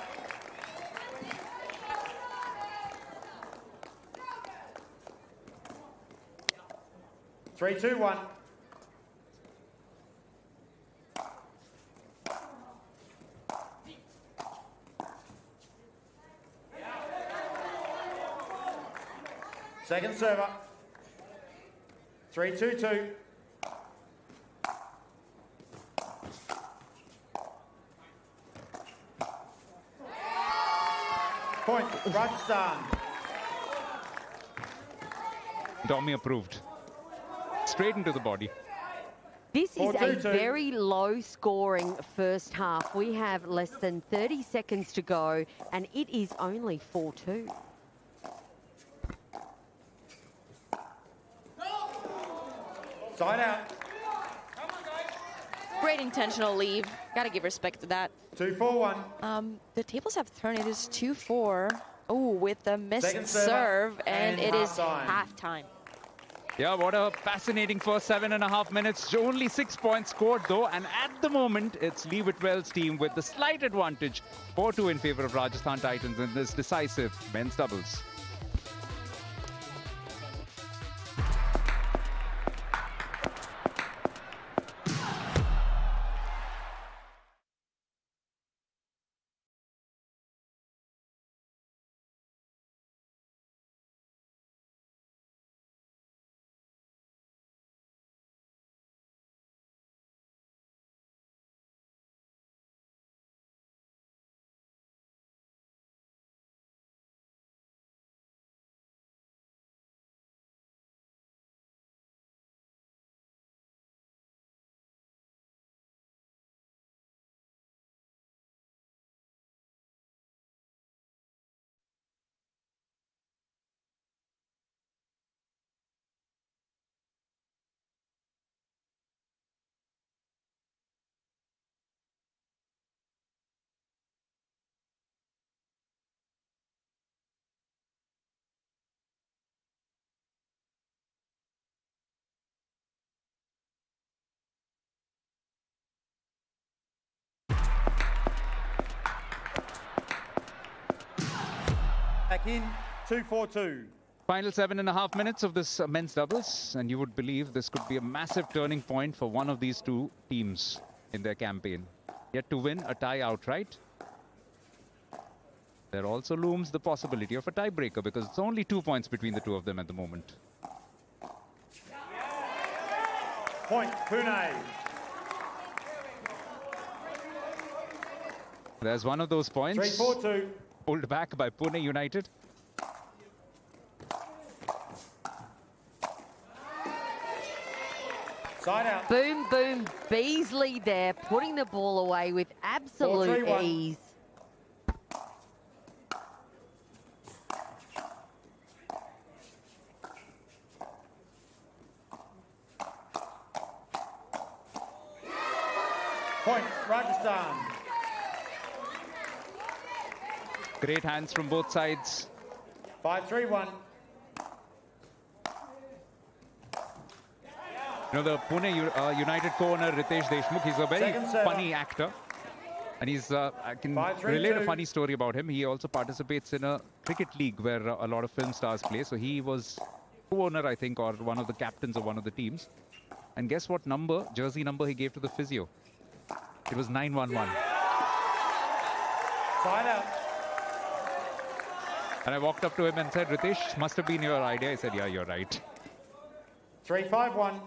Three, two, one. Second server. 3-2-2. Point, Rajasthan. Domi approved. Straight into the body. This is a very low-scoring first half. We have less than 30 seconds to go, and it is only 4-2. Side out. Great intentional leave. Got to give respect to that. 2-4-1. The tables have turned. It is 2-4. Oh, with the missed serve, and it is halftime. Yeah, what a fascinating first 7.5 minutes. Only 6 points scored, though, and at the moment, it's Lee Whitwell's team with the slight advantage. 4-2 in favor of Rajasthan Titans in this decisive men's doubles. Back in, 2-4-2. Final 7.5 minutes of this men's doubles, and you would believe this could be a massive turning point for one of these two teams in their campaign. Yet to win a tie outright. There also looms the possibility of a tiebreaker because it's only 2 points between the two of them at the moment. Point, Pune. There's one of those points. 3-4-2. Pulled back by Pune United. Side out. Boom, boom. Beasley there, putting the ball away with absolute 4-3-1. ease. Point, Rajasthan. Great hands from both sides. 5-3-1. You know, the Pune United co-owner Ritesh Deshmukh, he's a very Second server. funny actor. And he's, I can 5-3-2. relate a funny story about him. He also participates in a cricket league where a lot of film stars play. So he was co-owner, I think, or one of the captains of one of the teams. And guess what number, jersey number he gave to the physio? It was 911. Side out. And I walked up to him and said, Ritesh, must have been your idea. I said, yeah, you're right. 3-5-1.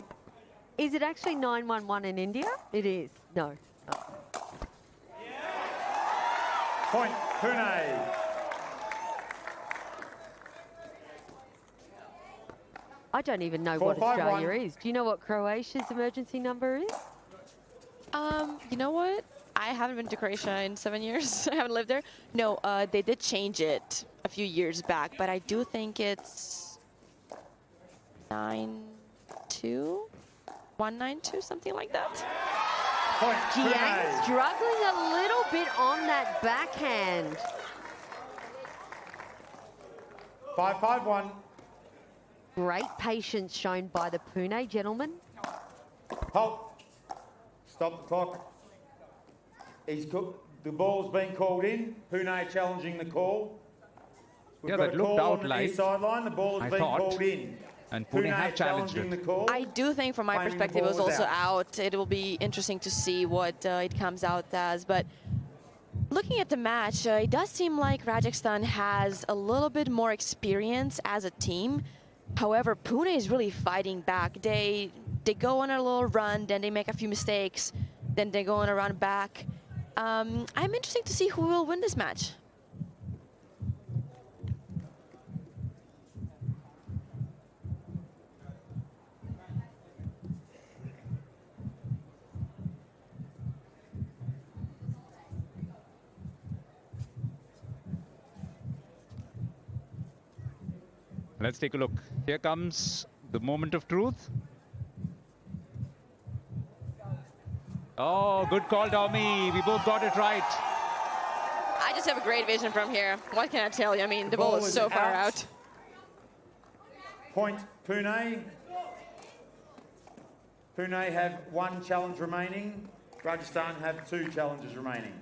Is it actually 911 in India? It is. No. Oh. Point, Pune. I don't even know 4, what 5, Australia 1. is. Do you know what Croatia's emergency number is? You know what? I haven't been to Croatia in 7 years. I haven't lived there. No, they did change it a few years back, but I do think it's 192, something like that. Point, Jiang Pune. struggling a little bit on that backhand. 5-5-1. Great patience shown by the Pune gentleman. Halt. Stop the clock. The ball's been called in. Pune challenging the call. We've Yeah, got that a looked call out on the live. near sideline. The ball has I been thought. called in. And Pune have challenged challenging it. the call. I do think from my Claiming the perspective it ball was was also out. out. It will be interesting to see what it comes out as. But looking at the match, it does seem like Rajasthan has a little bit more experience as a team. However, Pune is really fighting back. They go on a little run, then they make a few mistakes, then they go on a run back. I'm interested to see who will win this match. Let's take a look. Here comes the moment of truth. Oh, good call, Tommy. We both got it right. I just have a great vision from here. What can I tell you? I mean, the ball is so far out. Point, Pune. Pune have 1 challenge remaining. Rajasthan have 2 challenges remaining.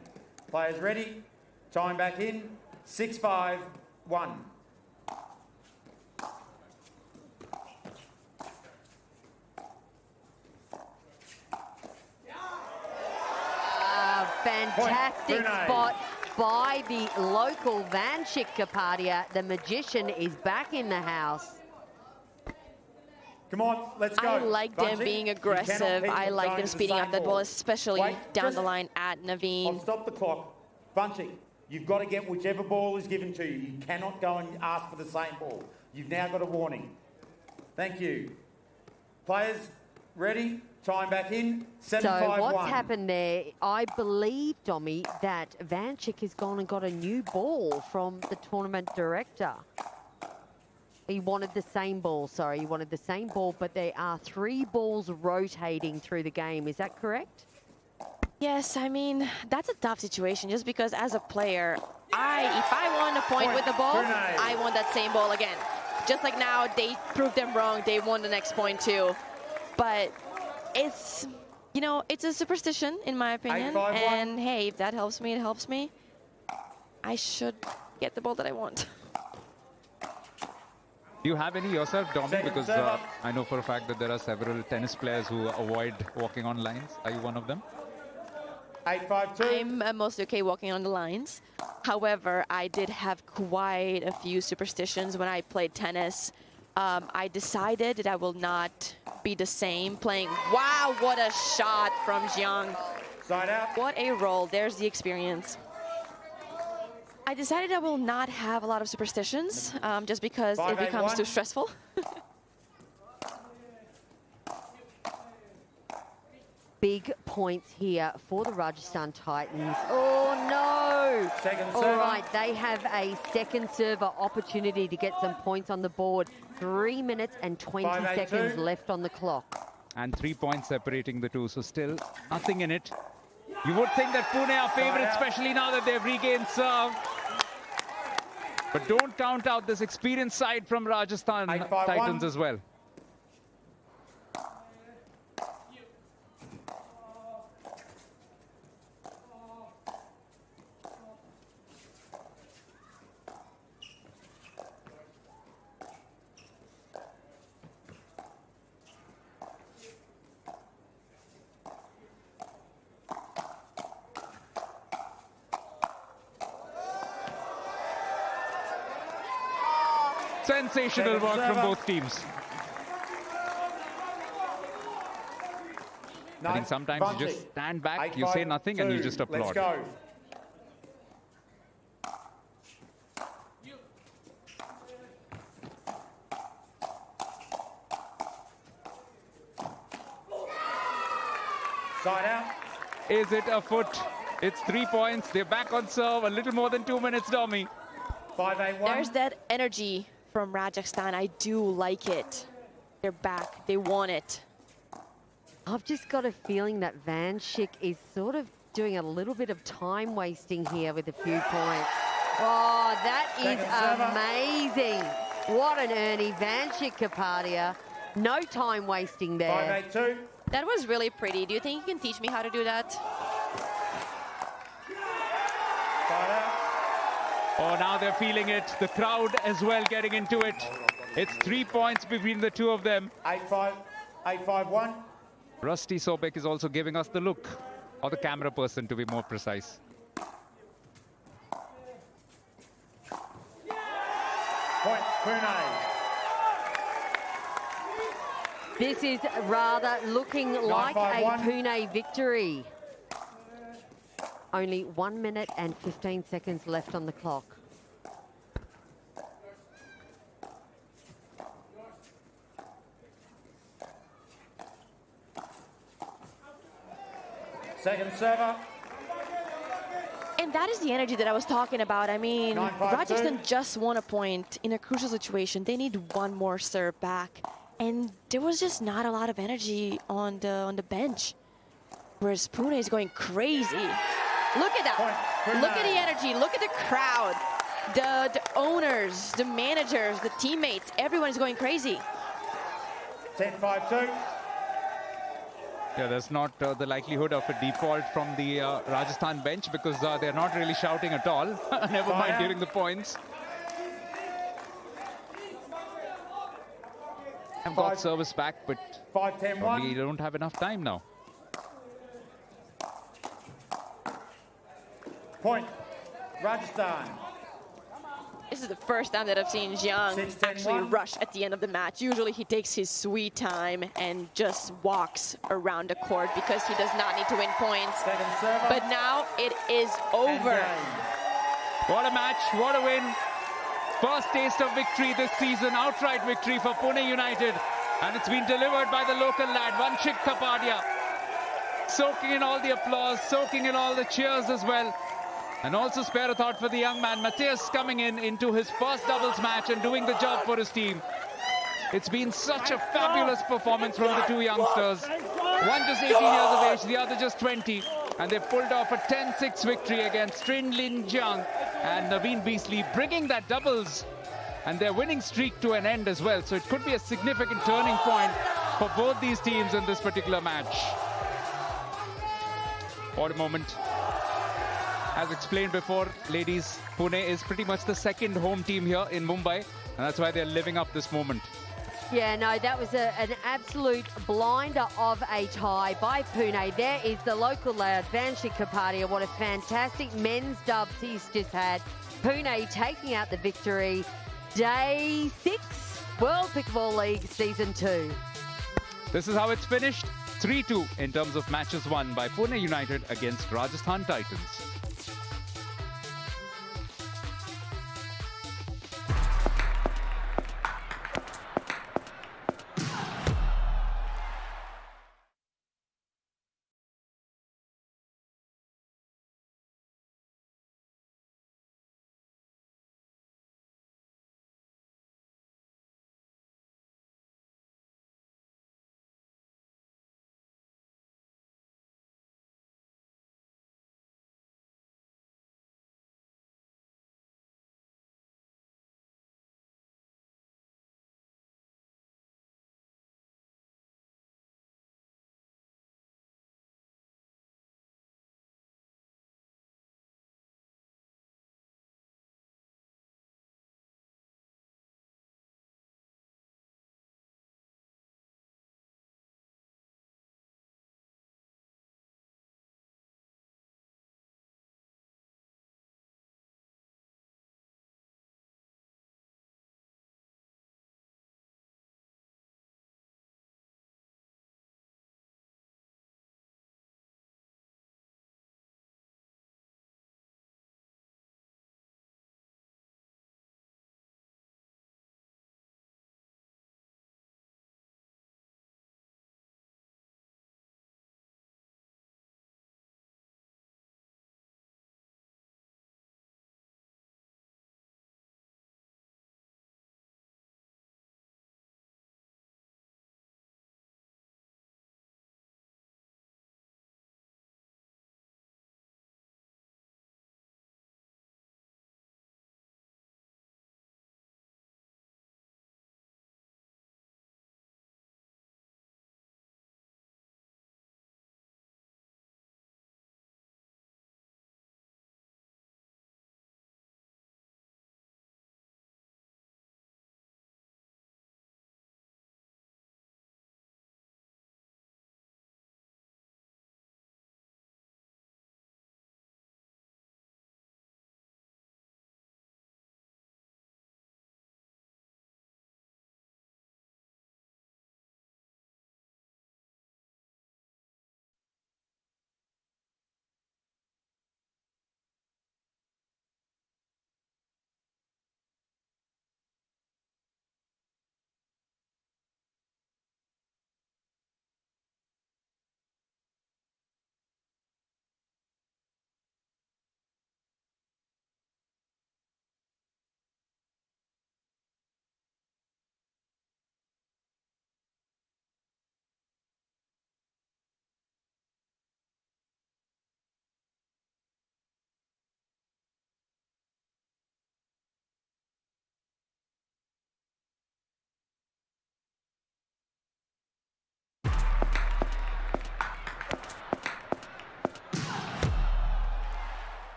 Players ready. Time back in. 6-5-1. Fantastic Pune. spot by the local Vanchik Kapadia. The magician is back in the house. Come on, let's go. I like them Bunty, being you cannot aggressive. keep I like going them to the speeding same up that ball, especially Wait, down just- the line at I'll Naveen. stop the clock. Bunty, you've got to get whichever ball is given to you. You cannot go and ask for the same ball. You've now got a warning. Thank you. Players, ready? Time back in. 7-5-1. So what's happened there? I believe, Dommy, that Vanchik has gone and got a new ball from the tournament director. He wanted the same ball, sorry. He wanted the same ball, but there are 3 balls rotating through the game. Is that correct? Yes, I mean, that's a tough situation just because as a player, if I want a point with the ball, Pune. I want that same ball again. Just like now, they proved them wrong. They won the next point too. But it's, you know, it's a superstition in my opinion. 8-5-1. And hey, if that helps me, it helps me. I should get the ball that I want. Do you have any yourself, Tommy? Second Because serve. I know for a fact that there are several tennis players who avoid walking on lines. Are you one of them? 8-5-2. I'm mostly okay walking on the lines. However, I did have quite a few superstitions when I played tennis. I decided that I will not be the same playing. Wow, what a shot from Jiang. Side out. What a roll. There's the experience. I decided I will not have a lot of superstitions just because it becomes too stressful. Big points here for the Rajasthan Titans. Oh, no. Second All server. right, they have a second server opportunity to get some points on the board. 3 minutes and 20 seconds left on the clock. And 3 points separating the two, so still nothing in it. You would think that Pune are favourites, especially now that they've regained serve. But don't count out this experienced side from Rajasthan Titans as well. Sensational work from both teams. I think sometimes you just stand back, you say nothing, and you just applaud. Let's go. Side out. Is it a foot? It's 3 points. They're back on serve. A little more than 2 minutes, Domi. 5-8-1. There's that energy from Rajasthan. I do like it. They're back. They want it. I've just got a feeling that Van Schick is sort of doing a little bit of time wasting here with a few points. Oh, that is amazing. What an Ernie Van Schick Kapadia. No time wasting there. 5-8-2. That was really pretty. Do you think you can teach me how to do that? Side out. Oh, now they're feeling it. The crowd as well getting into it. It's 3 points between the two of them. 8-5. 8-5-1. Rusty Sobek is also giving us the look, or the camera person to be more precise. Point Pune. This is rather looking like a 9-5-1. Pune victory. Only 1 minute and 15 seconds left on the clock. Second server. And that is the energy that I was talking about. I mean, 9-5-2. Rajasthan just won a point in a crucial situation. They need one more serve back. And there was just not a lot of energy on the bench. Whereas Pune is going crazy. Look at that. Look at the energy. Look at the crowd. The owners, the managers, the teammates. Everyone is going crazy. 10-5-2. Yeah, there's not the likelihood of a default from the Rajasthan bench because they're not really shouting at all. Never mind during the points. I've got service back, but 5-10-1. we don't have enough time now. Point Rajasthan. This is the first time that I've seen Jiang 6-10-1. actually rush at the end of the match. Usually he takes his sweet time and just walks around the court because he does not need to win points. Second server. But now it is over. What a match, what a win. First taste of victory this season, outright victory for Pune United. And it's been delivered by the local lad, Vanshik Kapadia. Soaking in all the applause, soaking in all the cheers as well. And also spare a thought for the young man, Matthias, coming into his first doubles match and doing the job for his team. It's been such a fabulous performance from the two youngsters. One just 18 years of age, the other just 20. And they pulled off a 10-6 victory against Trin Lin Jiang and Naveen Beasley, bringing that doubles and their winning streak to an end as well. So it could be a significant turning point for both these teams in this particular match. What a moment. As explained before, ladies, Pune is pretty much the second home team here in Mumbai, and that's why they're living up this moment. Yeah, no, that was an absolute blinder of a tie by Pune. There is the local lad, Vanshik Kapadia. What a fantastic men's dubs he's just had. Pune taking out the victory. Day 6, World Pickleball League Season 2. This is how it's finished. 3-2 in terms of matches won by Pune United against Rajasthan Titans.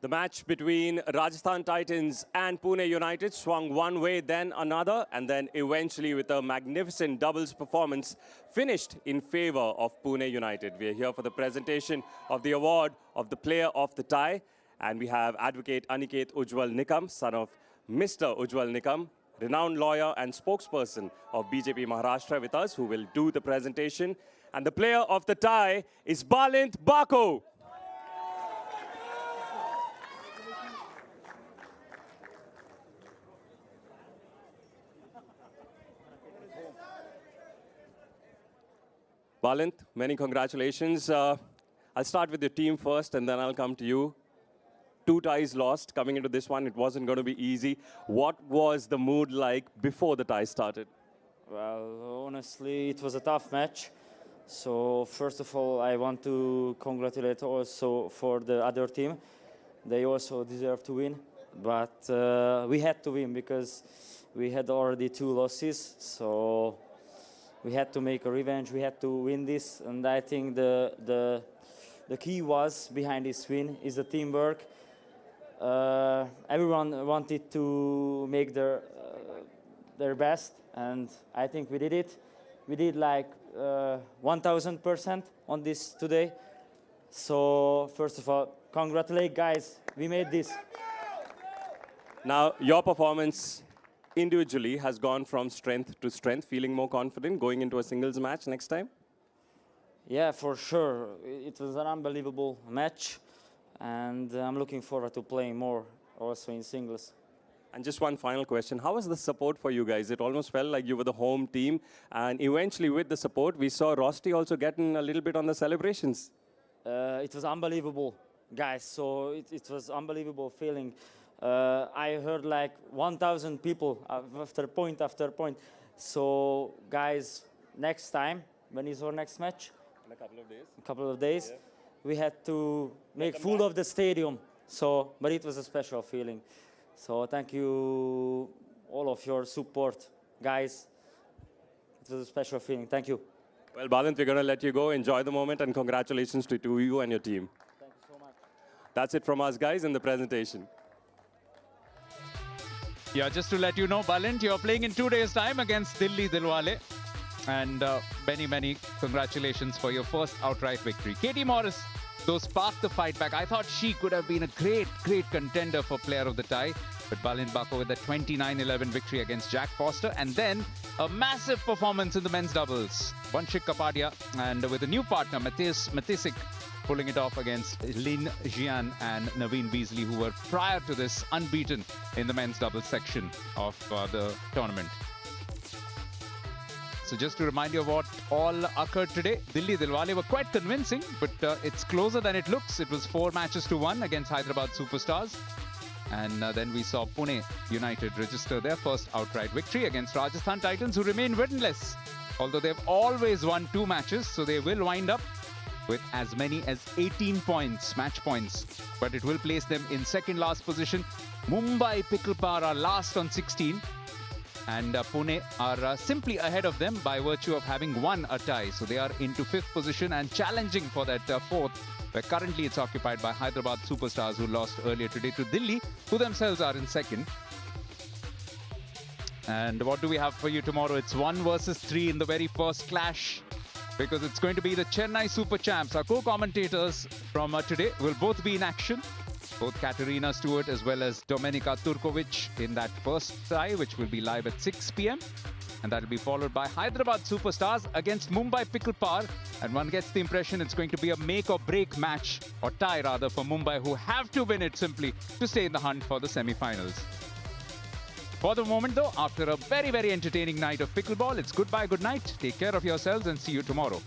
The match between Rajasthan Titans and Pune United swung one way, then another, and then eventually with a magnificent doubles performance finished in favor of Pune United. We are here for the presentation of the award of the player of the tie, and we have advocate Aniket Ujwal Nikam, son of Mr. Ujwal Nikam, renowned lawyer and spokesperson of BJP Maharashtra with us, who will do the presentation. And the player of the tie is Balint Bako. Balint, many congratulations. I'll start with your team first, and then I'll come to you. 2 ties lost coming into this one. It wasn't going to be easy. What was the mood like before the tie started? Well, honestly, it was a tough match. So first of all, I want to congratulate also for the other team. They also deserve to win. But we had to win because we had already 2 losses. So we had to make a revenge. We had to win this. And I think the key was behind this win is the teamwork. Everyone wanted to make their their best, and I think we did it. We did like 1000% on this today. So first of all, congratulate guys, we made this. Now, your performance individually has gone from strength to strength, feeling more confident going into a singles match next time? Yeah, for sure. It was an unbelievable match, and I'm looking forward to playing more also in singles. And just one final question. How was the support for you guys? It almost felt like you were the home team. And eventually, with the support, we saw Rosti also getting a little bit on the celebrations. It was unbelievable, guys. So it was unbelievable feeling. I heard like 1,000 people after point after point. So, guys, next time, when is our next match? In a couple of days. A couple of days. Yeah. We had to make full of the stadium. So, but it was a special feeling. So thank you all of your support, guys. It was a special feeling. Thank you. Well, Balint, we're going to let you go. Enjoy the moment, and congratulations to you and your team. Thank you so much. That's it from us, guys, in the presentation. Yeah, just to let you know, Balint, you're playing in 2 days' time against Dilli Dilwale. And many, many congratulations for your first outright victory. Katie Morris, though, sparked the fight back. I thought she could have been a great, great contender for player of the tie. But Balint Bako with a 29-11 victory against Jack Foster. And then a massive performance in the men's doubles. Vanshik Kapadia and with a new partner, Matisik, pulling it off against Lin Jian and Naveen Beasley, who were prior to this unbeaten in the men's doubles section of the tournament. So just to remind you of what all occurred today, Dilli Dilwale were quite convincing, but it's closer than it looks. It was 4 matches to 1 against Hyderabad Superstars. And then we saw Pune United register their first outright victory against Rajasthan Titans, who remain winless. Although they've always won 2 matches, so they will wind up with as many as 18 points, match points. But it will place them in second last position. Mumbai Pickleball are last on 16. And Pune are simply ahead of them by virtue of having won a tie. So they are into 5th position and challenging for that 4th, where currently it's occupied by Hyderabad Superstars, who lost earlier today to Delhi, who themselves are in 2nd. And what do we have for you tomorrow? It's 1 versus 3 in the very first clash, because it's going to be the Chennai Super Champs. Our co-commentators from today will both be in action. Both Katerina Stewart as well as Domenica Turkovic in that first tie, which will be live at 6 p.m. And that will be followed by Hyderabad Superstars against Mumbai Pickleball. And one gets the impression it's going to be a make or break match, or tie rather, for Mumbai, who have to win it simply to stay in the hunt for the semi-finals. For the moment though, after a very, very entertaining night of pickleball, it's goodbye, good night. Take care of yourselves and see you tomorrow.